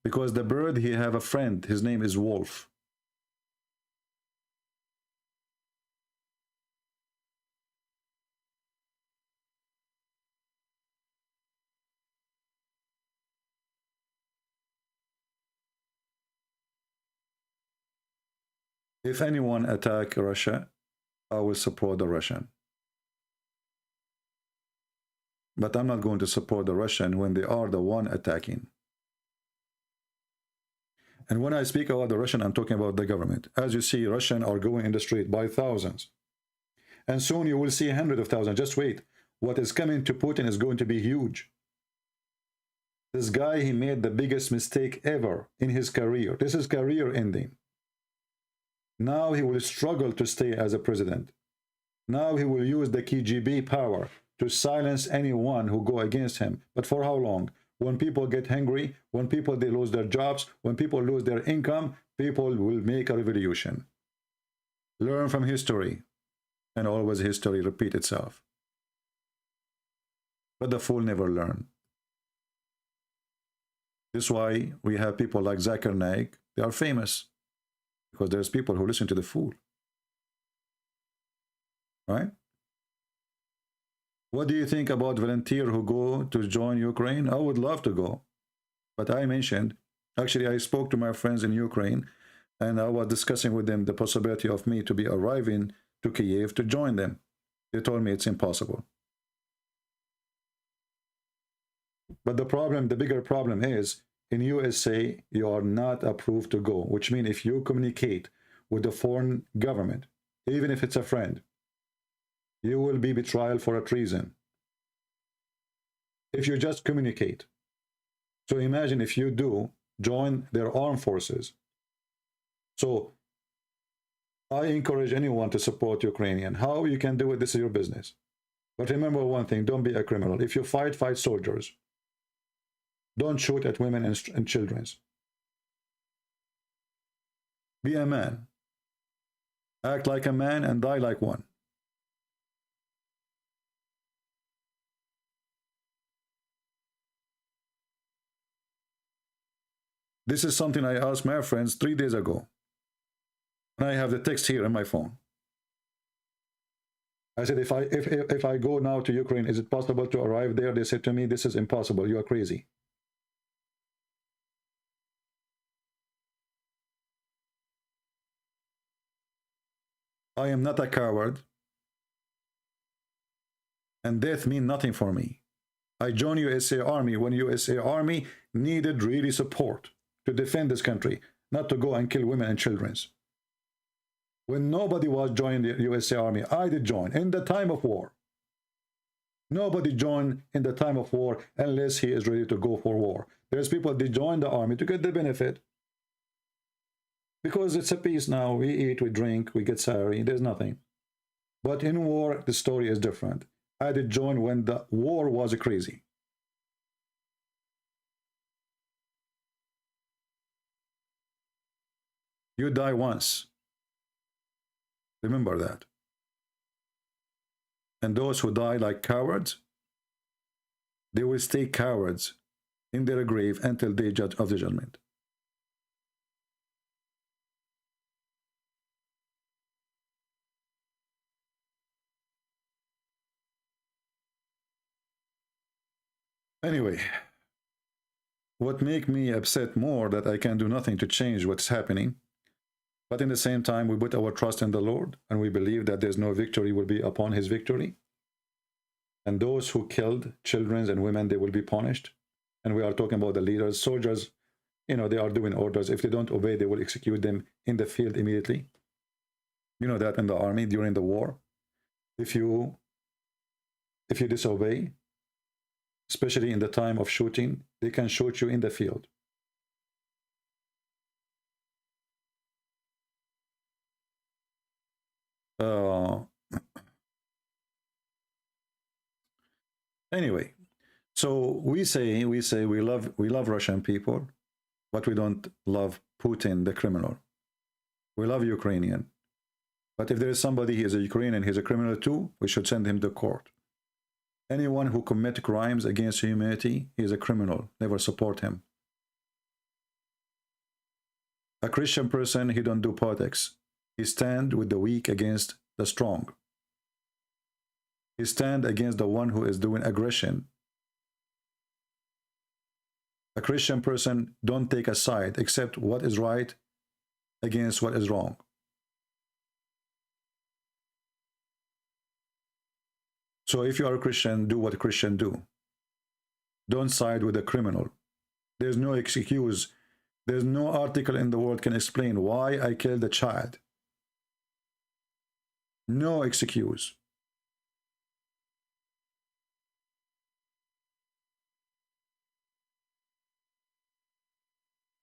Because the bird, he have a friend, his name is wolf. If anyone attack Russia, I will support the Russian. But I'm not going to support the Russian when they are the one attacking. And when I speak about the Russian, I'm talking about the government. As you see, Russians are going in the street by thousands. And soon you will see hundreds of thousands. Just wait. What is coming to Putin is going to be huge. This guy, he made the biggest mistake ever in his career. This is career ending. Now he will struggle to stay as a president. Now he will use the KGB power to silence anyone who go against him. But for how long? When people get hungry, when people they lose their jobs, when people lose their income, people will make a revolution. Learn from history, and always history repeat itself. But the fool never learn. This is why we have people like Zakir Naik. They are famous. Because there's people who listen to the fool. Right? What do you think about volunteers who go to join Ukraine? I would love to go. But I mentioned, actually I spoke to my friends in Ukraine, and I was discussing with them the possibility of me to be arriving to Kiev to join them. They told me it's impossible. But the problem, the bigger problem is, in USA, you are not approved to go, which means if you communicate with the foreign government, even if it's a friend, you will be betrayal for a treason. If you just communicate. So imagine if you do join their armed forces. So I encourage anyone to support Ukrainian. How you can do it, this is your business. But remember one thing, don't be a criminal. If you fight, fight soldiers. Don't shoot at women and children. Be a man. Act like a man and die like one. This is something I asked my friends 3 days ago. And I have the text here on my phone. I said, if I go now to Ukraine, is it possible to arrive there? They said to me, this is impossible. You are crazy. I am not a coward, and death means nothing for me. I joined USA Army when USA Army needed really support to defend this country, not to go and kill women and children. When nobody was joining the USA Army, I did join in the time of war. Nobody joined in the time of war unless he is ready to go for war. There's people, they join the army to get the benefit. Because it's a peace now. We eat, we drink, we get salary. There's nothing. But in war, the story is different. I did join when the war was crazy. You die once. Remember that. And those who die like cowards, they will stay cowards in their grave until the day of the judgment. Anyway, what make me upset more that I can do nothing to change what's happening, but in the same time we put our trust in the Lord and we believe that there's no victory will be upon his victory, and those who killed children and women, they will be punished. And we are talking about the leaders, soldiers, you know, they are doing orders. If they don't obey, they will execute them in the field immediately. You know that in the army during the war, if you disobey, especially in the time of shooting, they can shoot you in the field. Anyway, so we say we love Russian people, but we don't love Putin, the criminal. We love Ukrainian, but if there is somebody, he is a Ukrainian, he's a criminal too, we should send him to court. Anyone who commits crimes against humanity, he is a criminal. Never support him. A Christian person, he don't do politics. He stand with the weak against the strong. He stand against the one who is doing aggression. A Christian person don't take a side except what is right against what is wrong. So if you are a Christian, do what a Christian do. Don't side with a criminal. There's no excuse. There's no article in the world can explain why I killed a child. No excuse.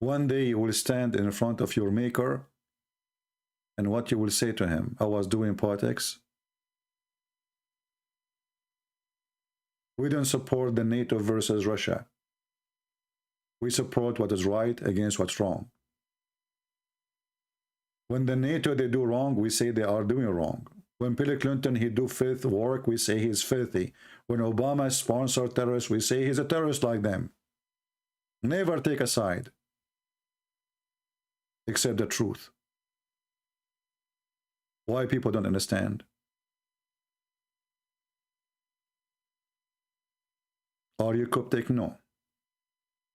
One day you will stand in front of your maker, and what you will say to him, I was doing politics. We don't support the NATO versus Russia. We support what is right against what's wrong. When the NATO, they do wrong, we say they are doing wrong. When Bill Clinton, he do filth work, we say he's filthy. When Obama sponsored terrorists, we say he's a terrorist like them. Never take a side, except the truth. Why people don't understand? Are you Coptic? No.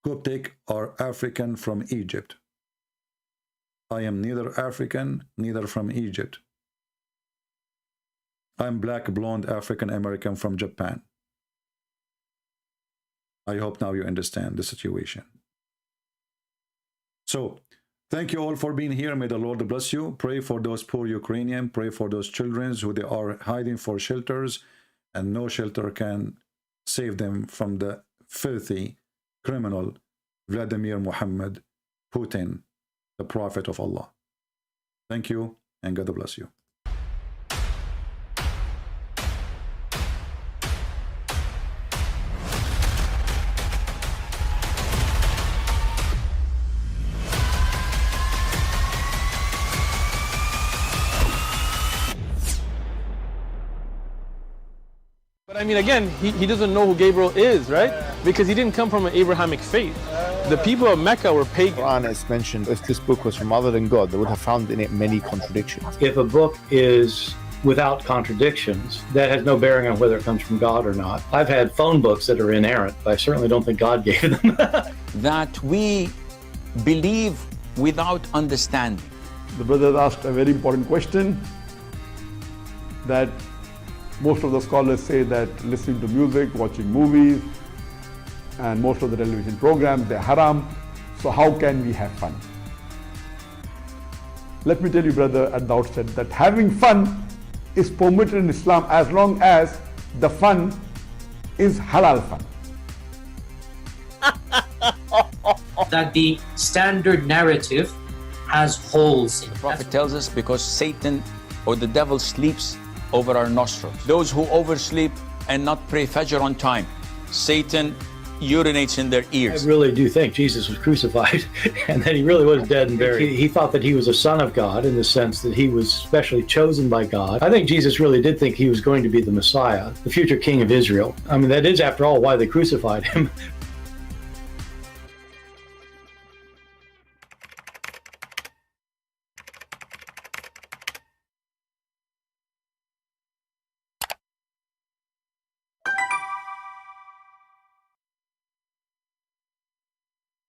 Coptic are African from Egypt. I am neither African, neither from Egypt. I'm black, blonde, African American from Japan. I hope now you understand the situation. So, thank you all for being here. May the Lord bless you. Pray for those poor Ukrainians. Pray for those children who they are hiding for shelters, and no shelter can save them from the filthy criminal Vladimir Muhammad Putin, the prophet of Allah. Thank you, and God bless you. But I mean, again, he doesn't know who Gabriel is, right? Because he didn't come from an Abrahamic faith. The people of Mecca were pagan. Quran is mentioned, if this book was from other than God, they would have found in it many contradictions. If a book is without contradictions, that has no bearing on whether it comes from God or not. I've had phone books that are inerrant, but I certainly don't think God gave them. That we believe without understanding. The brother asked a very important question, that most of the scholars say that listening to music, watching movies, and most of the television programs, they're haram. So how can we have fun? Let me tell you, brother, at the outset, that having fun is permitted in Islam as long as the fun is halal fun. That the standard narrative has holes in it. The prophet tells us because Satan or the devil sleeps over our nostrils. Those who oversleep and not pray Fajr on time, Satan urinates in their ears. I really do think Jesus was crucified and that he really was dead and buried. He thought that he was a son of God in the sense that he was specially chosen by God. I think Jesus really did think he was going to be the Messiah, the future king of Israel. I mean, that is, after all, why they crucified him.